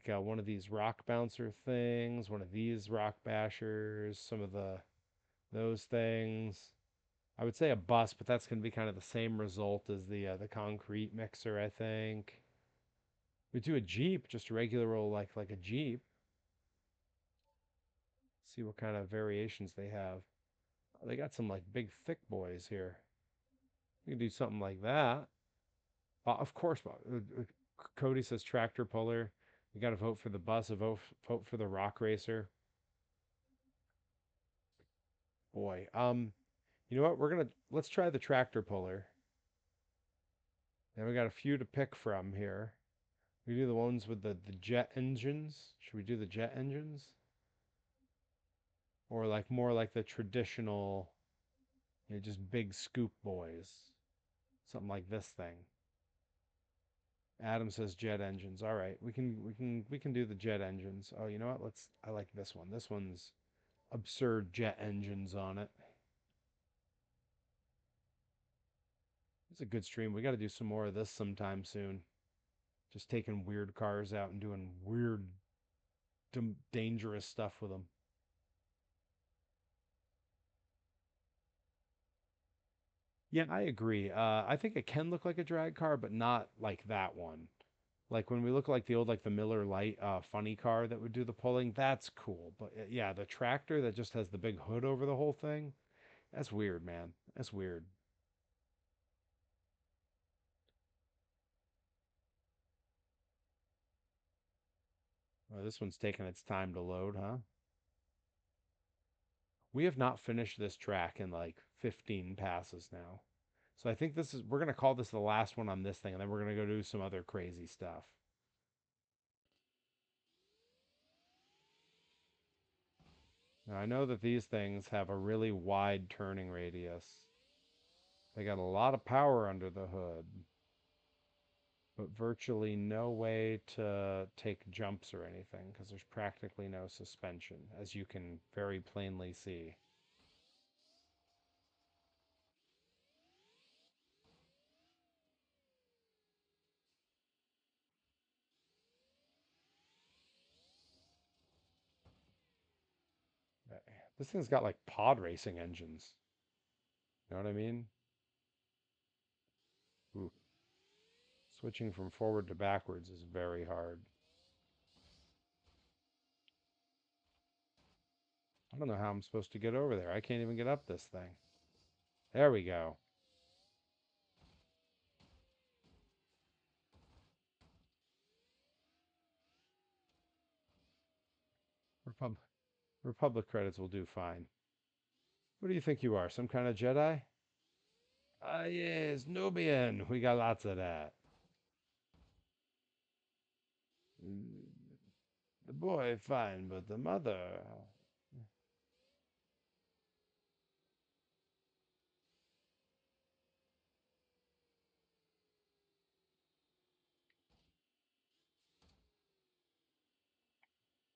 Speaker 1: one of these rock bouncer things, one of these rock bashers, some of those things. I would say a bus, but that's going to be kind of the same result as the concrete mixer, I think. We do a Jeep, just a regular old like a Jeep. See what kind of variations they have. Oh, they got some like big thick boys here. We can do something like that. Of course, Cody says tractor puller. We got to vote for the bus. A vote for the rock racer. Boy, you know what? Let's try the tractor puller. And we got a few to pick from here. We do the ones with the jet engines. Should we do the jet engines? Or like more like the traditional, just big scoop boys. Something like this thing. Adam says jet engines. All right, we can do the jet engines. Oh, you know what? I like this one. This one's absurd jet engines on it. It's a good stream. We got to do some more of this sometime soon. Just taking weird cars out and doing weird, dangerous stuff with them. Yeah, I agree. I think it can look like a drag car, but not like that one. Like when we look like the Miller Lite funny car that would do the pulling, that's cool. But yeah, the tractor that just has the big hood over the whole thing, that's weird, man. That's weird. Well, this one's taking its time to load, huh? We have not finished this track in like 15 passes now. So I think we're going to call this the last one on this thing, and then we're going to go do some other crazy stuff. Now, I know that these things have a really wide turning radius. They got a lot of power under the hood, but virtually no way to take jumps or anything because there's practically no suspension, as you can very plainly see. This thing's got like pod racing engines. You know what I mean? Ooh, switching from forward to backwards is very hard. I don't know how I'm supposed to get over there. I can't even get up this thing. There we go. Republic, Republic credits will do fine. What do you think you are? Some kind of Jedi? Ah, yes, Nubian. We got lots of that. Mm, the boy, fine, but the mother.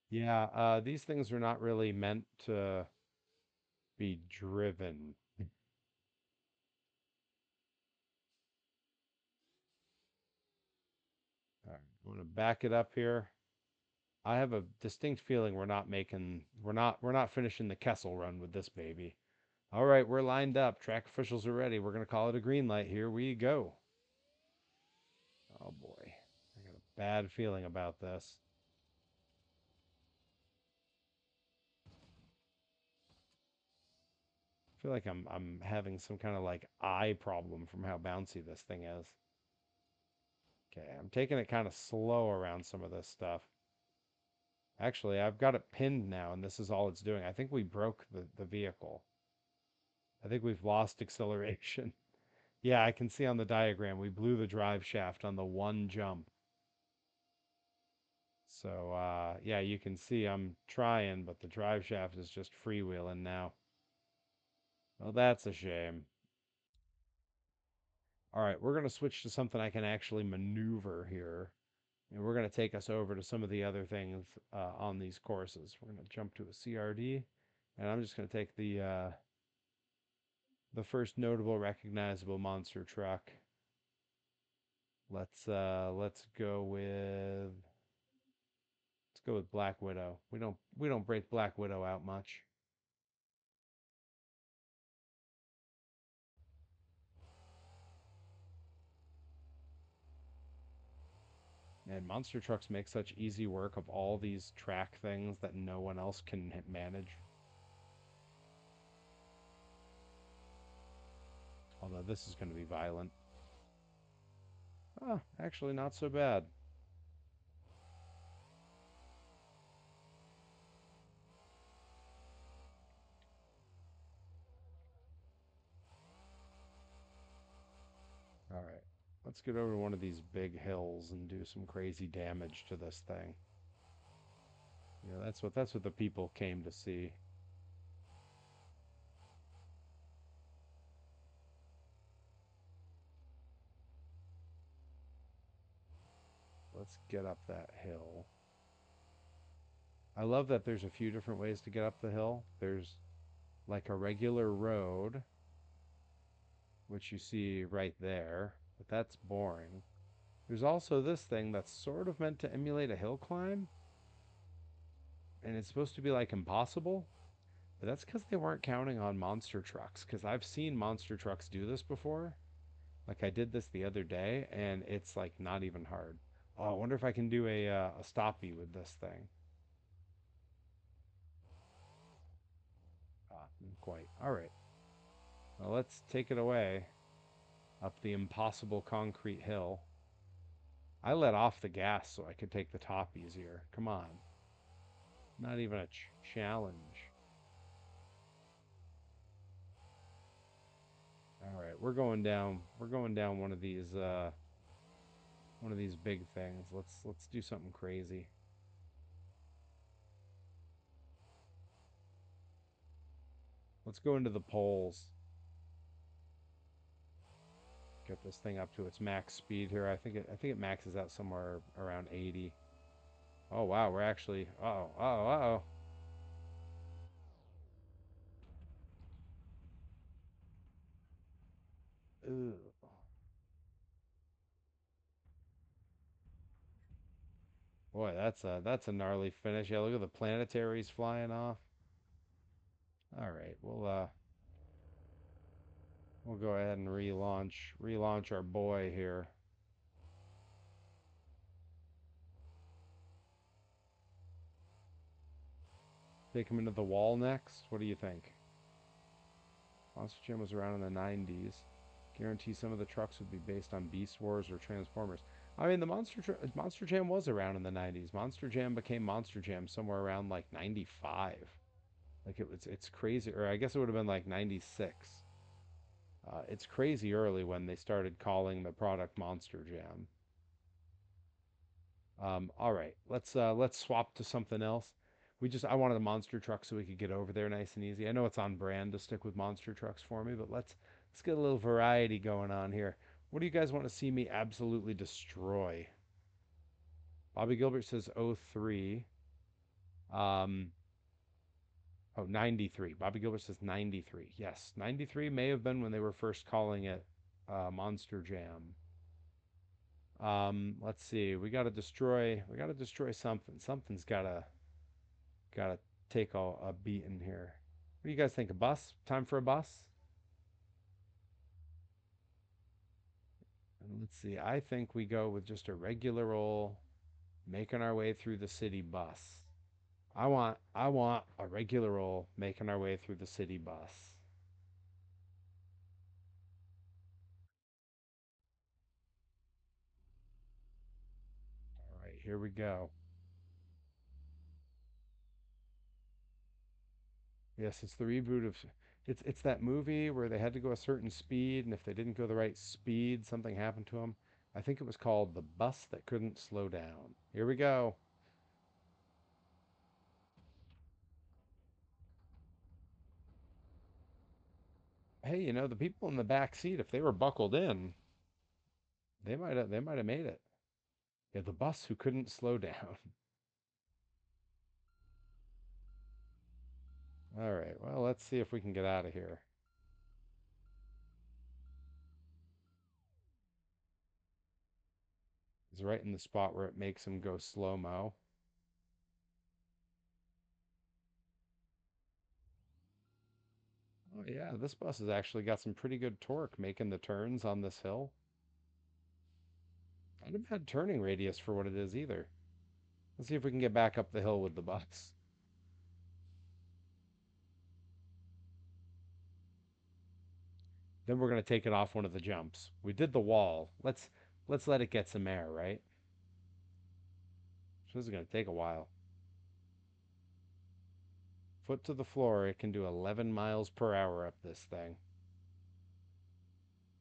Speaker 1: Yeah, these things are not really meant to be driven. All right, I'm gonna back it up here. I have a distinct feeling we're not finishing the Kessel run with this baby. All right, we're lined up. Track officials are ready. We're gonna call it a green light. Here we go. Oh boy. I got a bad feeling about this. feel like I'm having some kind of like eye problem from how bouncy this thing is. Okay, I'm taking it kind of slow around some of this stuff. Actually, I've got it pinned now, and this is all it's doing. I think we broke the vehicle. I think we've lost acceleration. Yeah, I can see on the diagram we blew the drive shaft on the one jump. So, yeah, you can see I'm trying, but the drive shaft is just freewheeling now. Well, that's a shame. All right, we're going to switch to something I can actually maneuver here. And we're going to take us over to some of the other things on these courses. We're going to jump to a CRD, and I'm just going to take the first notable recognizable monster truck. Let's go with Black Widow. We don't break Black Widow out much. And monster trucks make such easy work of all these track things that no one else can manage. Although this is going to be violent. Oh, actually not so bad. All right. Let's get over to one of these big hills and do some crazy damage to this thing. Yeah, that's what the people came to see. Let's get up that hill. I love that there's a few different ways to get up the hill. There's like a regular road, which you see right there, but that's boring. There's also this thing that's sort of meant to emulate a hill climb, and it's supposed to be like impossible, but that's because they weren't counting on monster trucks. Because I've seen monster trucks do this before. Like I did this the other day, and it's like not even hard. Oh, I wonder if I can do a stoppie with this thing. Not quite. All right. Well, let's take it away up the impossible concrete hill. I let off the gas so I could take the top easier. Come on. Not even a challenge. All right, we're going down. We're going down one of these big things. Let's do something crazy. Let's go into the poles. Get this thing up to its max speed here. I think it maxes out somewhere around 80. Oh wow, we're actually oh. Ugh. Boy, that's a gnarly finish. Yeah, look at the planetaries flying off. All right, we'll go ahead and relaunch our boy here. Take him into the wall next. What do you think? Monster Jam was around in the 90s. Guarantee some of the trucks would be based on Beast Wars or Transformers. I mean, the Monster Jam was around in the 90s. Monster Jam became Monster Jam somewhere around like 95. Like it's crazy, or I guess it would have been like 96. It's crazy early when they started calling the product Monster Jam. All right, let's swap to something else. I wanted a monster truck so we could get over there nice and easy. I know it's on brand to stick with monster trucks for me, but let's get a little variety going on here. What do you guys want to see me absolutely destroy? Bobby Gilbert says '03. Um, oh, 93. Bobby Gilbert says 93. Yes, 93 may have been when they were first calling it Monster Jam. Let's see. We got to destroy something. Something's gotta take a beating here. What do you guys think? A bus? Time for a bus? And let's see. I think we go with just a regular old making our way through the city bus. I want a regular old making our way through the city bus. here we go. Yes, it's the reboot of it's that movie where they had to go a certain speed, and if they didn't go the right speed, something happened to them. I think it was called The Bus That Couldn't Slow Down. Here we go. Hey, the people in the back seat, if they were buckled in, they might have made it. Yeah, the bus who couldn't slow down. All right, well, let's see if we can get out of here. He's right in the spot where it makes him go slow-mo. Oh yeah, this bus has actually got some pretty good torque making the turns on this hill. Not a bad turning radius for what it is either. Let's see if we can get back up the hill with the bus. Then we're gonna take it off one of the jumps. We did the wall. Let's let it get some air, right? So this is gonna take a while. Foot to the floor, it can do 11 miles per hour up this thing.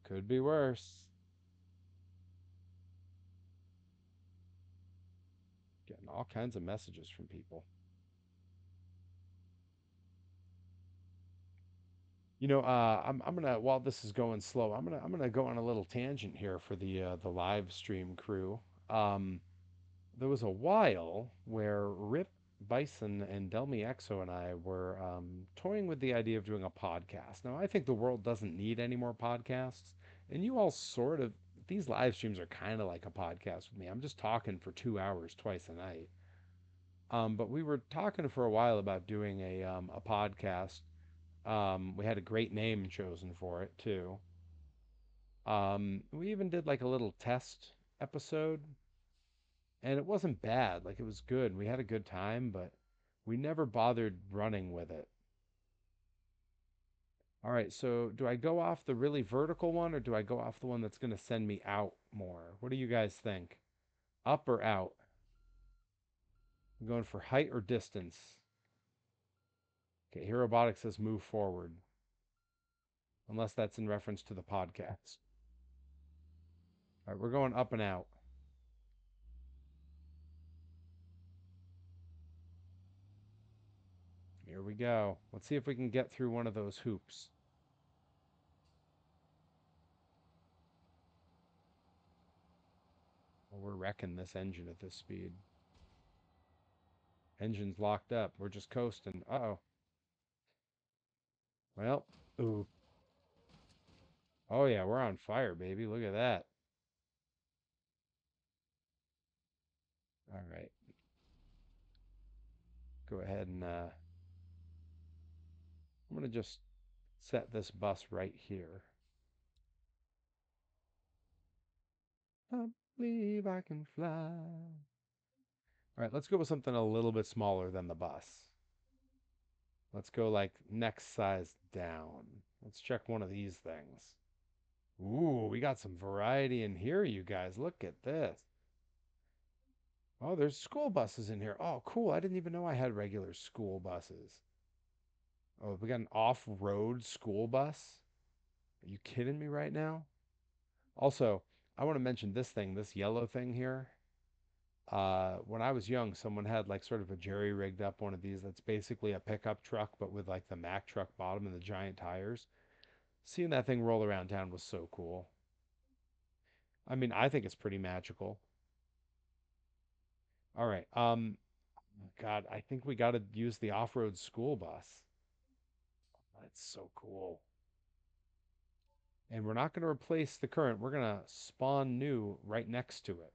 Speaker 1: Could be worse. Getting all kinds of messages from people. I'm gonna while this is going slow, I'm gonna go on a little tangent here for the live stream crew. Um, there was a while where Rip Bison and Delmi Exo and I were toying with the idea of doing a podcast. Now, I think the world doesn't need any more podcasts, and you all sort of these live streams are kind of like a podcast with me. I'm just talking for 2 hours twice a night. But we were talking for a while about doing a podcast. We had a great name chosen for it too. We even did like a little test episode, and it wasn't bad. Like it was good. We had a good time, but we never bothered running with it. All right, so do I go off the really vertical one or do I go off the one that's going to send me out more? What do you guys think? Up or out? I'm going for height or distance. Okay, here robotics says move forward, unless that's in reference to the podcast. All right, we're going up and out. Here we go. Let's see if we can get through one of those hoops. Well, we're wrecking this engine at this speed. Engine's locked up. We're just coasting. Uh-oh. Well, ooh. Oh yeah, we're on fire, baby. Look at that. All right. Go ahead and I'm gonna just set this bus right here. I believe I can fly. All right, let's go with something a little bit smaller than the bus. Let's go like next size down. Let's check one of these things. Ooh, we got some variety in here, you guys. Look at this. Oh, there's school buses in here. Oh, cool. I didn't even know I had regular school buses. Oh, we got an off-road school bus? Are you kidding me right now? Also, I want to mention this thing, this yellow thing here. When I was young, someone had like sort of a jerry rigged up one of these that's basically a pickup truck, but with like the Mack truck bottom and the giant tires. Seeing that thing roll around town was so cool. I mean, I think it's pretty magical. All right. God, I think we got to use the off-road school bus. That's so cool. And we're not going to replace the current. We're going to spawn new right next to it.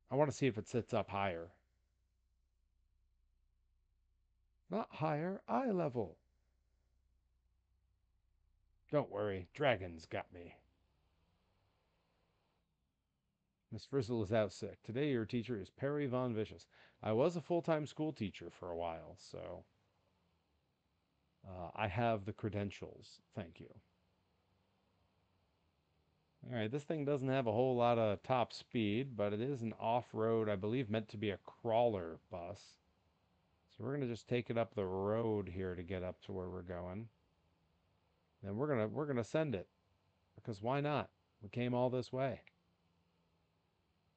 Speaker 1: I want to see if it sits up higher. Not higher, eye level. Don't worry, dragons got me. Miss Frizzle is out sick. Today your teacher is Perry Von Vicious. I was a full-time school teacher for a while, so I have the credentials. Thank you. All right, this thing doesn't have a whole lot of top speed, but it is an off-road, I believe, meant to be a crawler bus. So we're gonna just take it up the road here to get up to where we're going. And we're gonna send it because why not? We came all this way.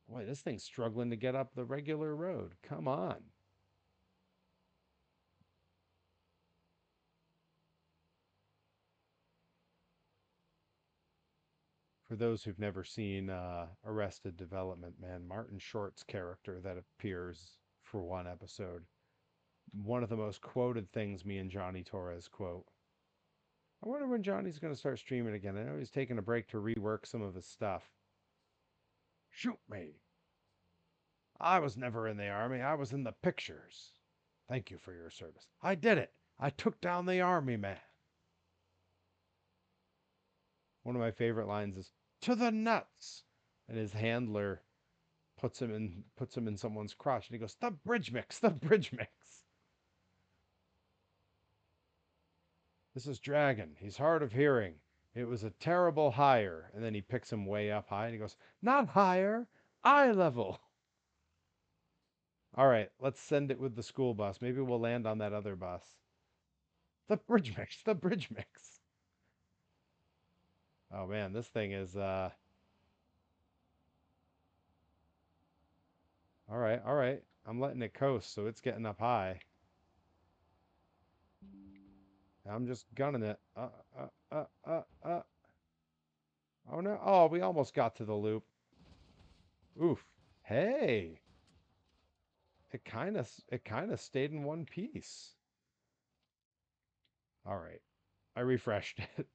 Speaker 1: Boy, this thing's struggling to get up the regular road. Come on. For those who've never seen Arrested Development, man, Martin Short's character that appears for one episode, one of the most quoted things me and Johnny Torres quote. I wonder when Johnny's going to start streaming again. I know he's taking a break to rework some of his stuff. Shoot me. I was never in the army. I was in the pictures. Thank you for your service. I did it. I took down the army man. One of my favorite lines is to the nuts. And his handler puts him in someone's crotch and he goes, the bridge mix, the bridge mix. This is Dragon. He's hard of hearing. It was a terrible hire. And then he picks him way up high and he goes, not higher, eye level. All right, let's send it with the school bus. Maybe we'll land on that other bus. The bridge mix, the bridge mix. Oh man, this thing is all right, all right. I'm letting it coast, so it's getting up high. I'm just gunning it. Oh no. Oh, we almost got to the loop. Oof. Hey, it kind of stayed in one piece. All right. I refreshed it.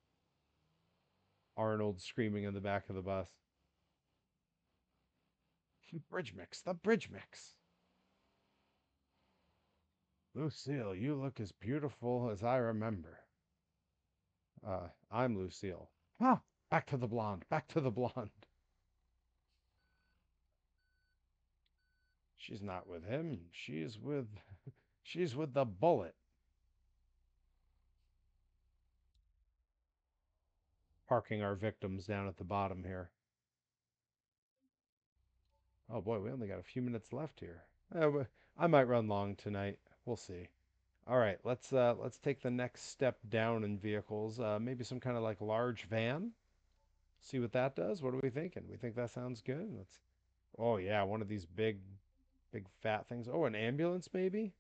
Speaker 1: Arnold screaming in the back of the bus. Bridge mix, the bridge mix. Lucille, you look as beautiful as I remember. I'm Lucille. Ah, back to the blonde, back to the blonde. She's not with him. She's with the bullet. Parking our victims down at the bottom here. Oh boy, we only got a few minutes left here. I might run long tonight. We'll see. All right, let's take the next step down in vehicles. Maybe some kind of like large van. See what that does. What are we thinking? We think that sounds good. Let's. Oh yeah, one of these big fat things. Oh, an ambulance maybe.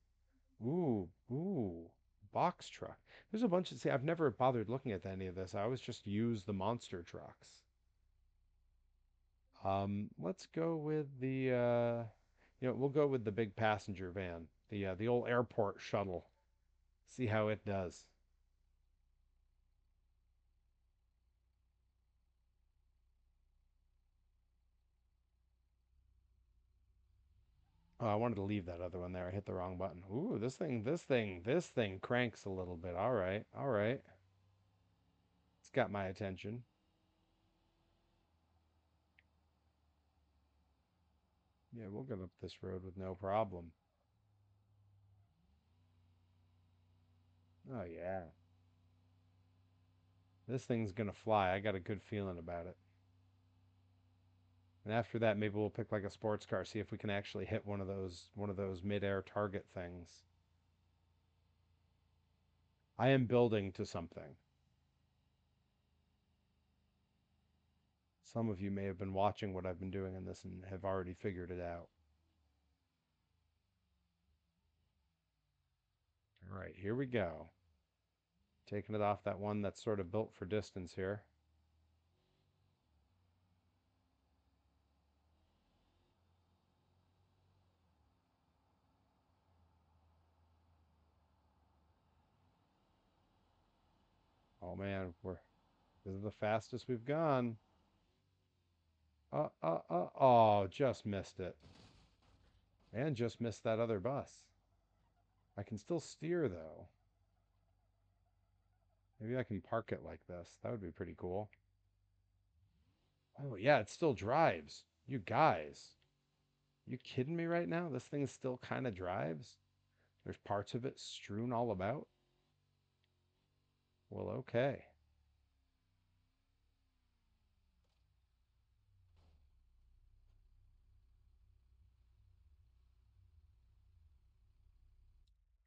Speaker 1: Ooh, box truck. There's a bunch of. See, I've never bothered looking at any of this. I always just use the monster trucks. Let's go with we'll go with the big passenger van, the old airport shuttle. See how it does. Oh, I wanted to leave that other one there. I hit the wrong button. Ooh, this thing cranks a little bit. All right, all right. It's got my attention. Yeah, we'll get up this road with no problem. Oh yeah. This thing's gonna fly. I got a good feeling about it. And after that, maybe we'll pick like a sports car, see if we can actually hit one of those mid-air target things. I am building to something. Some of you may have been watching what I've been doing in this and have already figured it out. All right, here we go. Taking it off that one that's sort of built for distance here. Oh man, this is the fastest we've gone. Oh, just missed it. And just missed that other bus. I can still steer though. Maybe I can park it like this. That would be pretty cool. Oh yeah, it still drives. You guys. You kidding me right now? This thing still kind of drives? There's parts of it strewn all about? Well, okay.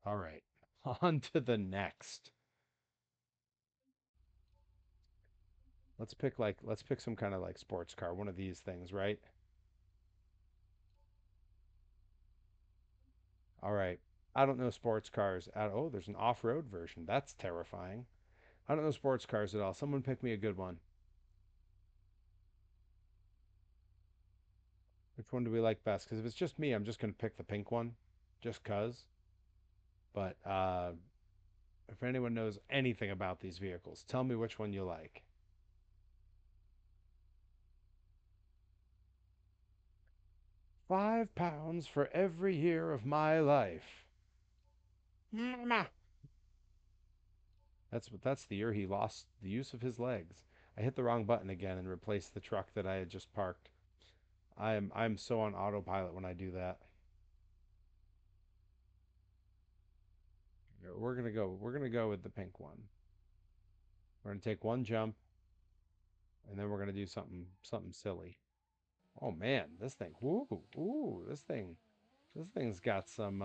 Speaker 1: All right. On to the next. Let's pick some kind of like sports car, one of these things, right? All right. I don't know sports cars at oh, there's an off-road version. That's terrifying. I don't know sports cars at all. Someone pick me a good one. Which one do we like best? Because if it's just me, I'm just gonna pick the pink one, just cause. But if anyone knows anything about these vehicles, tell me which one you like. 5 pounds for every year of my life. Mama. That's the year he lost the use of his legs. I hit the wrong button again and replaced the truck that I had just parked. I'm so on autopilot when I do that. We're gonna go with the pink one. We're gonna take one jump and then we're gonna do something silly. Oh man, this thing. Ooh, this thing's got some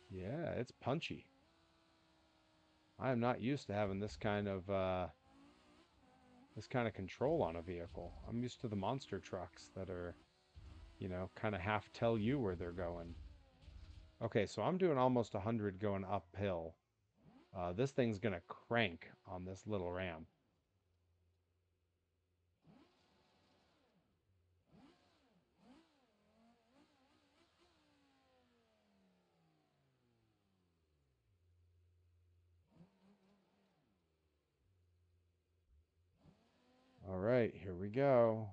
Speaker 1: yeah, it's punchy. I am not used to having this kind of control on a vehicle. I'm used to the monster trucks that are, kind of half tell you where they're going. Okay, so I'm doing almost 100 going uphill. This thing's gonna crank on this little ramp. All right, here we go.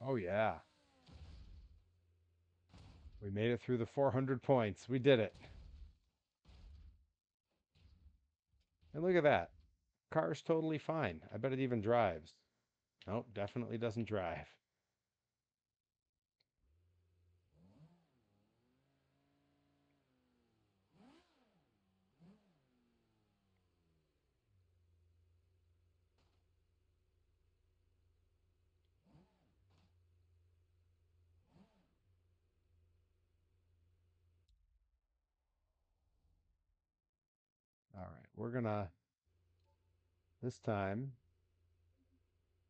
Speaker 1: Oh yeah, we made it through the 400 points. We did it. And look at that. Car's totally fine. I bet it even drives. Nope, definitely doesn't drive. All right, this time,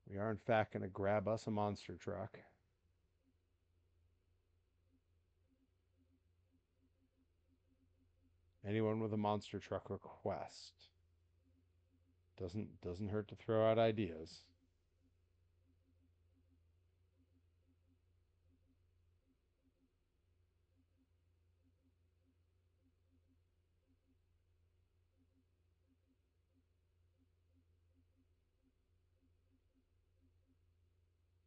Speaker 1: we are in fact going to grab us a monster truck. Anyone with a monster truck request. Doesn't hurt to throw out ideas.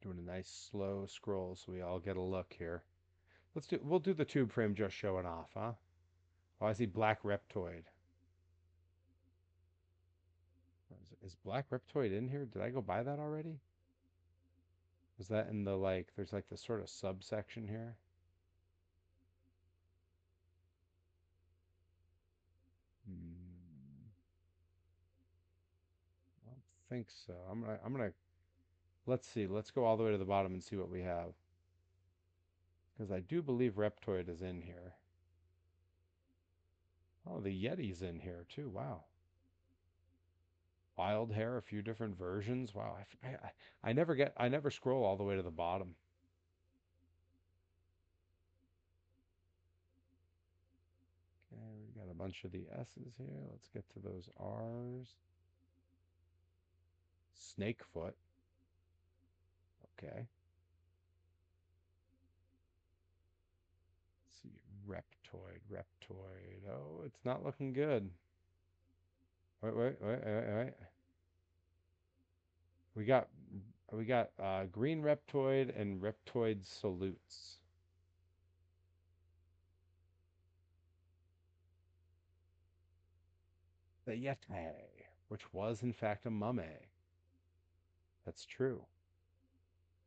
Speaker 1: Doing a nice slow scroll so we all get a look here. We'll do the tube frame just showing off, huh? Oh, I see Black Reptoid. Is Black Reptoid in here? Did I go buy that already? Was that in the like there's like this sort of subsection here? Hmm, I don't think so. I'm gonna let's see. Let's go all the way to the bottom and see what we have. Because I do believe Reptoid is in here. Oh, the Yeti's in here too. Wow. Wild hair, a few different versions. Wow. I never scroll all the way to the bottom. Okay, we got a bunch of the S's here. Let's get to those R's. Snakefoot. Okay. Let's see. Reptoid. Oh, it's not looking good. Wait. We got green Reptoid and Reptoid Salutes. The Yeti, which was in fact a mummy. That's true.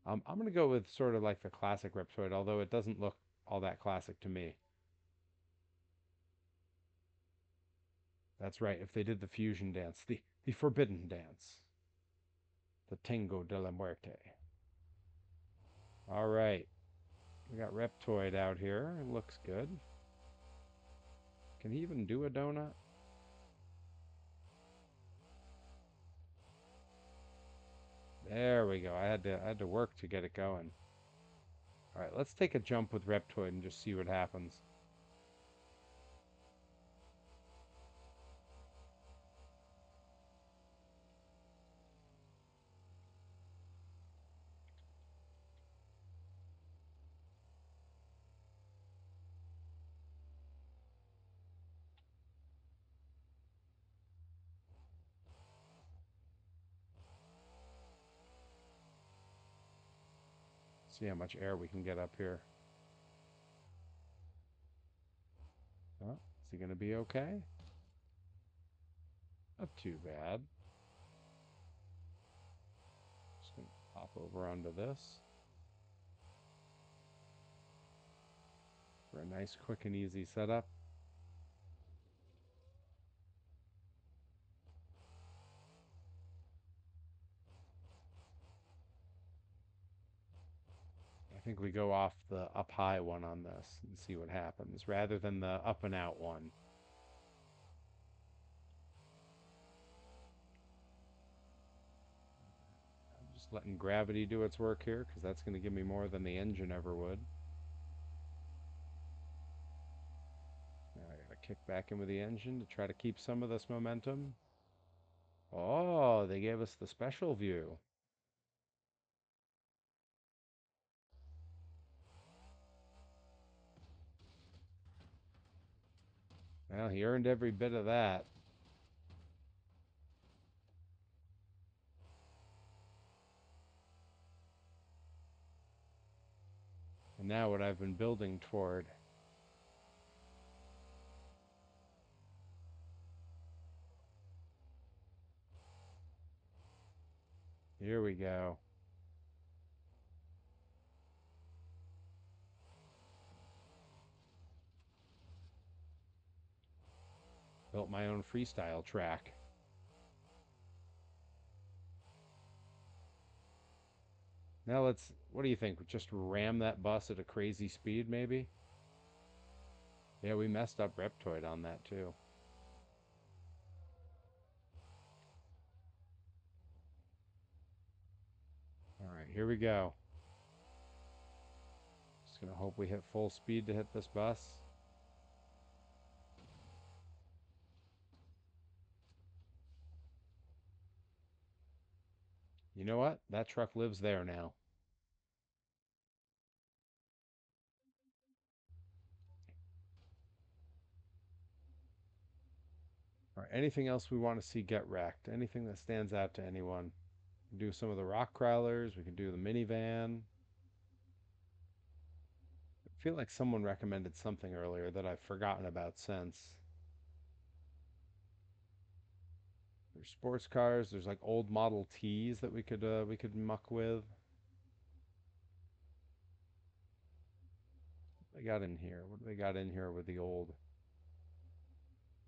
Speaker 1: I'm gonna go with sort of like the classic Reptoid, although it doesn't look all that classic to me. That's right. If they did the fusion dance, the forbidden dance, the Tango de la Muerte. All right. We got Reptoid out here. It looks good. Can he even do a donut? There we go. I had to work to get it going. All right, let's take a jump with Reptoid and just see what happens. See how much air we can get up here. Oh, is he going to be okay? Not too bad. Just going to hop over onto this for a nice, quick, and easy setup. I think we go off the up high one on this and see what happens rather than the up and out one. I'm just letting gravity do its work here because that's going to give me more than the engine ever would. Now I got to kick back in with the engine to try to keep some of this momentum. Oh, they gave us the special view. Well, he earned every bit of that. And now what I've been building toward. Here we go. Built my own freestyle track. Now what do you think? Just ram that bus at a crazy speed, maybe? Yeah, we messed up Reptoid on that too. All right, here we go. Just gonna hope we hit full speed to hit this bus. You know what? That truck lives there now. All right, anything else we want to see get wrecked? Anything that stands out to anyone? Do some of the rock crawlers. We can do the minivan. I feel like someone recommended something earlier that I've forgotten about since. There's sports cars. There's like old Model Ts that we could muck with. They got in here. What do they got in here with the old?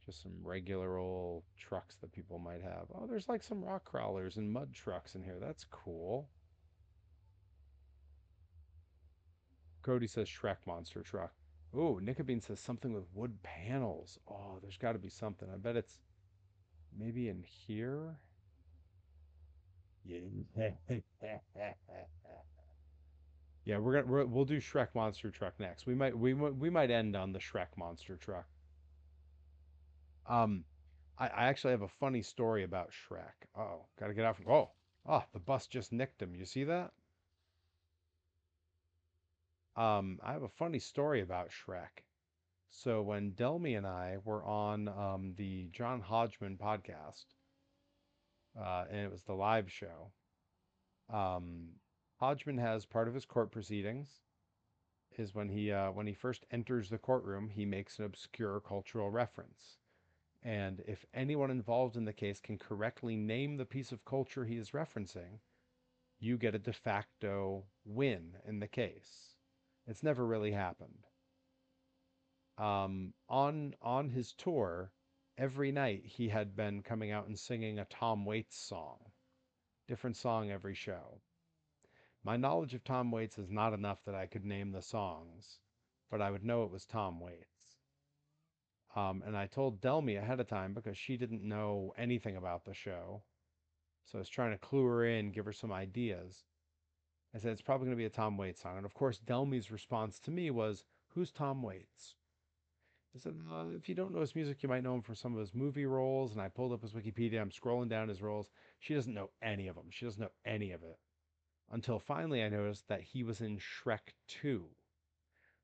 Speaker 1: Just some regular old trucks that people might have. Oh, there's like some rock crawlers and mud trucks in here. That's cool. Cody says Shrek monster truck. Oh, Nickabean says something with wood panels. Oh, there's got to be something. I bet it's maybe in here. Yeah. Yeah, we'll do Shrek monster truck next. We might end on the Shrek monster truck. Um, I actually have a funny story about Shrek. Oh, gotta get out from. The bus just nicked him. You see that? I have a funny story about Shrek. So when Delmy and I were on the John Hodgman podcast, and it was the live show, um, Hodgman has part of his court proceedings is when he first enters the courtroom, he makes an obscure cultural reference. And if anyone involved in the case can correctly name the piece of culture he is referencing, you get a de facto win in the case. It's never really happened. On his tour, Every night he had been coming out and singing a Tom Waits song, different song every show. My knowledge of Tom Waits is not enough that I could name the songs, but I would know it was Tom Waits. And I told Delmy ahead of time because she didn't know anything about the show. So I was trying to clue her in, give her some ideas. I said, it's probably going to be a Tom Waits song. And of course, Delmy's response to me was, who's Tom Waits? I said, if you don't know his music, you might know him from some of his movie roles. And I pulled up his Wikipedia. I'm scrolling down his roles. She doesn't know any of them. She doesn't know any of it. Until finally I noticed that he was in Shrek 2.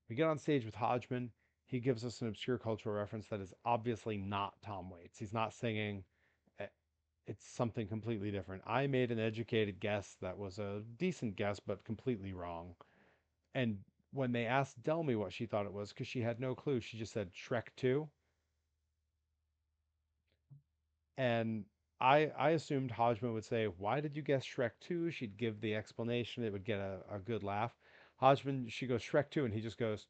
Speaker 1: We get on stage with Hodgman. He gives us an obscure cultural reference that is obviously not Tom Waits. He's not singing. eh, It's something completely different. I made an educated guess that was a decent guess, but completely wrong. And when they asked Delmy what she thought it was, because she had no clue, she just said Shrek 2. And I assumed Hodgman would say, why did you guess Shrek 2? She'd give the explanation. It would get a good laugh. Hodgman, she goes, Shrek 2. And he just goes,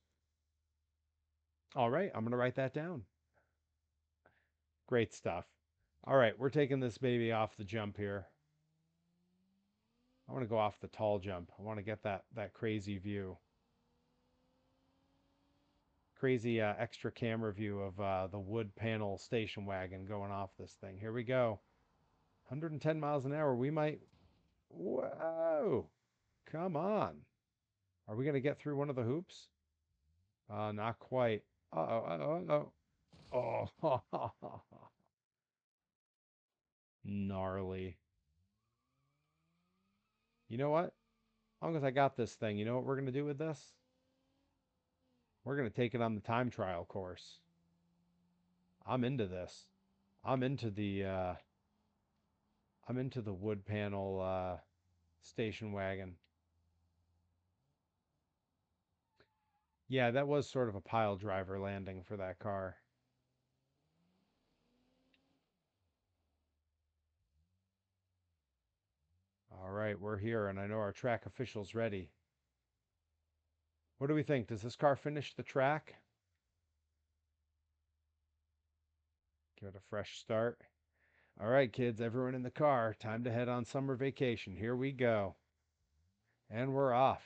Speaker 1: all right, I'm going to write that down. Great stuff. All right, we're taking this baby off the jump here. I want to go off the tall jump. I want to get that crazy view. Crazy extra camera view of the wood panel station wagon going off this thing. Here we go. 110 miles an hour. We might. Whoa! Come on. Are we going to get through one of the hoops? Not quite. Uh-oh, uh-oh, oh. Gnarly. You know what? As long as I got this thing, you know what we're going to do with this? We're going to take it on the time trial course. I'm into this. I'm into the uh I'm into the wood panel station wagon. Yeah, that was sort of a pile driver landing for that car. All right, we're here, and I know our track official's ready. What do we think? Does this car finish the track? Give it a fresh start. All right, kids, everyone in the car. Time to head on summer vacation. Here we go. And we're off.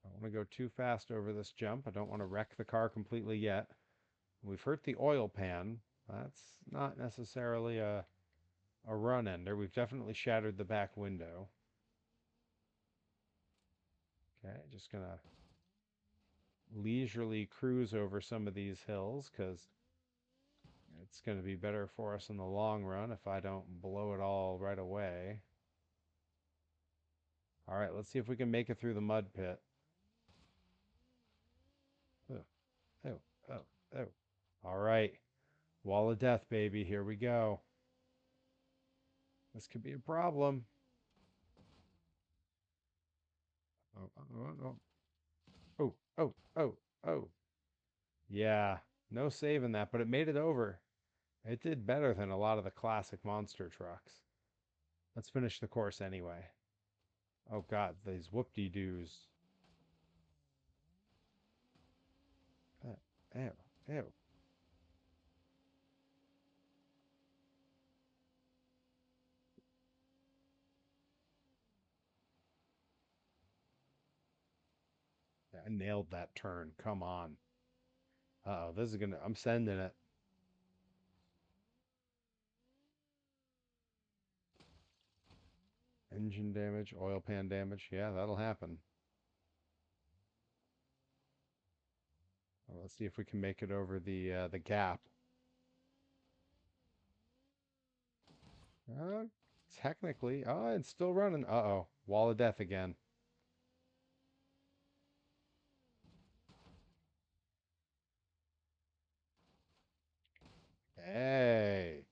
Speaker 1: I don't want to go too fast over this jump. I don't want to wreck the car completely yet. We've hurt the oil pan. That's not necessarily a run ender. We've definitely shattered the back window. Okay, just gonna leisurely cruise over some of these hills because it's going to be better for us in the long run if I don't blow it all right away. All right, let's see if we can make it through the mud pit. Oh, oh, oh, oh. All right, wall of death, baby. Here we go. This could be a problem. Oh, oh, oh, oh, oh, oh, oh. Yeah, no saving that, but it made it over. It did better than a lot of the classic monster trucks. Let's finish the course anyway. Oh God, these whoop-de-doos. Ew, ew. I nailed that turn. Come on. Uh-oh, this is gonna, I'm sending it. Engine damage, oil pan damage. Yeah, that'll happen. Well, let's see if we can make it over the gap. Uh, Technically, oh, it's still running. Uh-oh, wall of death again. Hey,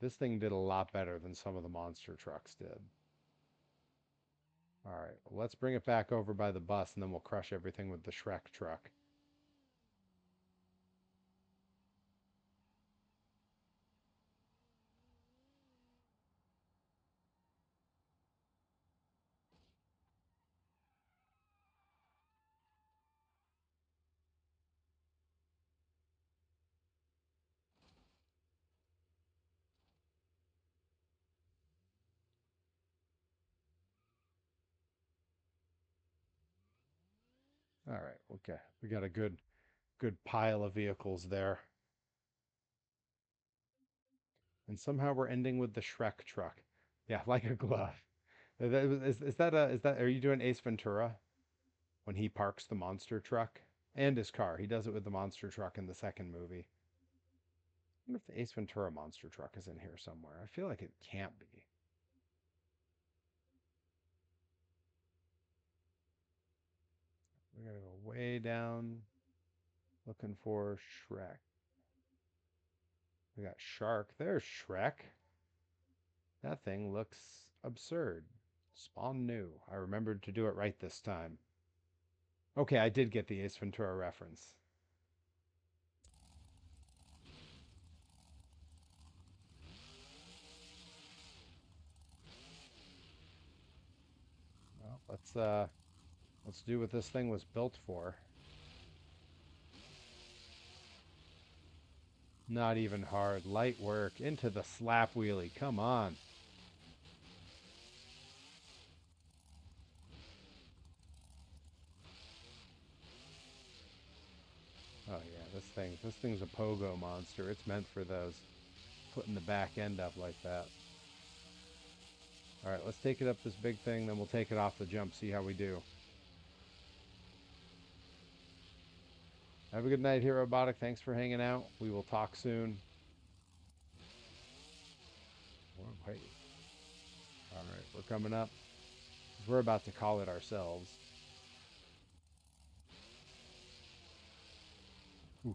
Speaker 1: this thing did a lot better than some of the monster trucks did. All right, let's bring it back over by the bus, and then we'll crush everything with the Shrek truck. All right, okay. We got a good pile of vehicles there. And somehow we're ending with the Shrek truck. Yeah, like a glove. Are you doing Ace Ventura when he parks the monster truck and his car? He does it with the monster truck in the second movie. I wonder if the Ace Ventura monster truck is in here somewhere. I feel like it can't be. We gotta go way down looking for Shrek. We got Shark. There's Shrek. That thing looks absurd. Spawn new. I remembered to do it right this time. Okay, I did get the Ace Ventura reference. Well, let's do what this thing was built for. Not even hard. Light work. Into the slap wheelie. Come on. Oh yeah, this thing's a pogo monster. It's meant for those. Putting the back end up like that. All right, let's take it up this big thing, then we'll take it off the jump, see how we do. Have a good night here, Robotic. Thanks for hanging out. We will talk soon. Oh, hey. All right, we're coming up. We're about to call it ourselves. Ooh,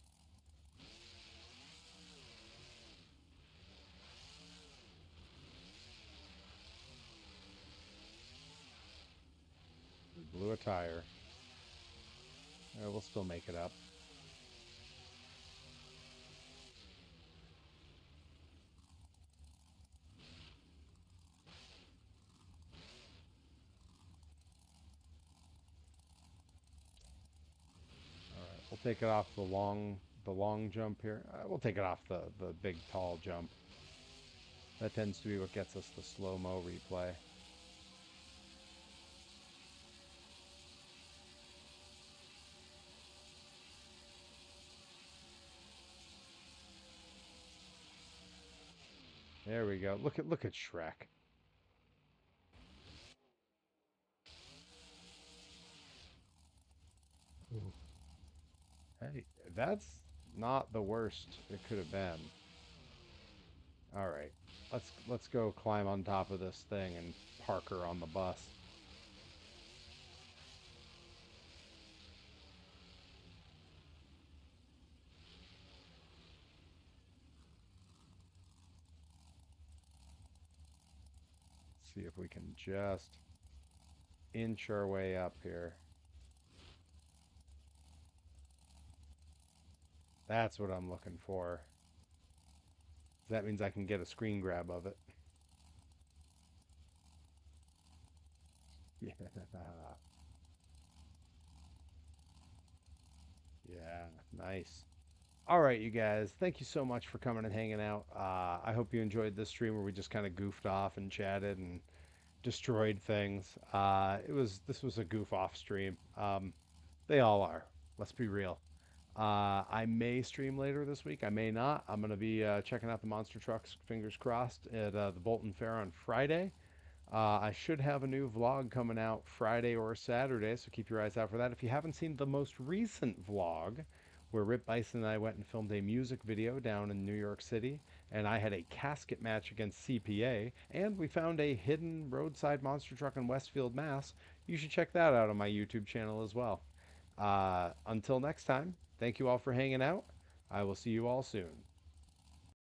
Speaker 1: we blew a tire. We'll still make it up. All right, we'll take it off the long jump here. We'll take it off the big tall jump. That tends to be what gets us the slow-mo replay. There we go. Look at Shrek. Ooh. Hey, that's not the worst it could have been. All right, let's go climb on top of this thing and park her on the bus. See if we can just inch our way up here. That's what I'm looking for. That means I can get a screen grab of it. Yeah. Yeah, nice. All right, you guys. Thank you so much for coming and hanging out. I hope you enjoyed this stream where we just kind of goofed off and chatted and destroyed things. This was a goof off stream. They all are. Let's be real. I may stream later this week. I may not. I'm gonna be checking out the monster trucks. Fingers crossed at the Bolton Fair on Friday. I should have a new vlog coming out Friday or Saturday, so keep your eyes out for that. If you haven't seen the most recent vlog, where Rip Bison and I went and filmed a music video down in New York City, and I had a casket match against CPA, and we found a hidden roadside monster truck in Westfield, Mass. You should check that out on my YouTube channel as well. Until next time, thank you all for hanging out. I will see you all soon.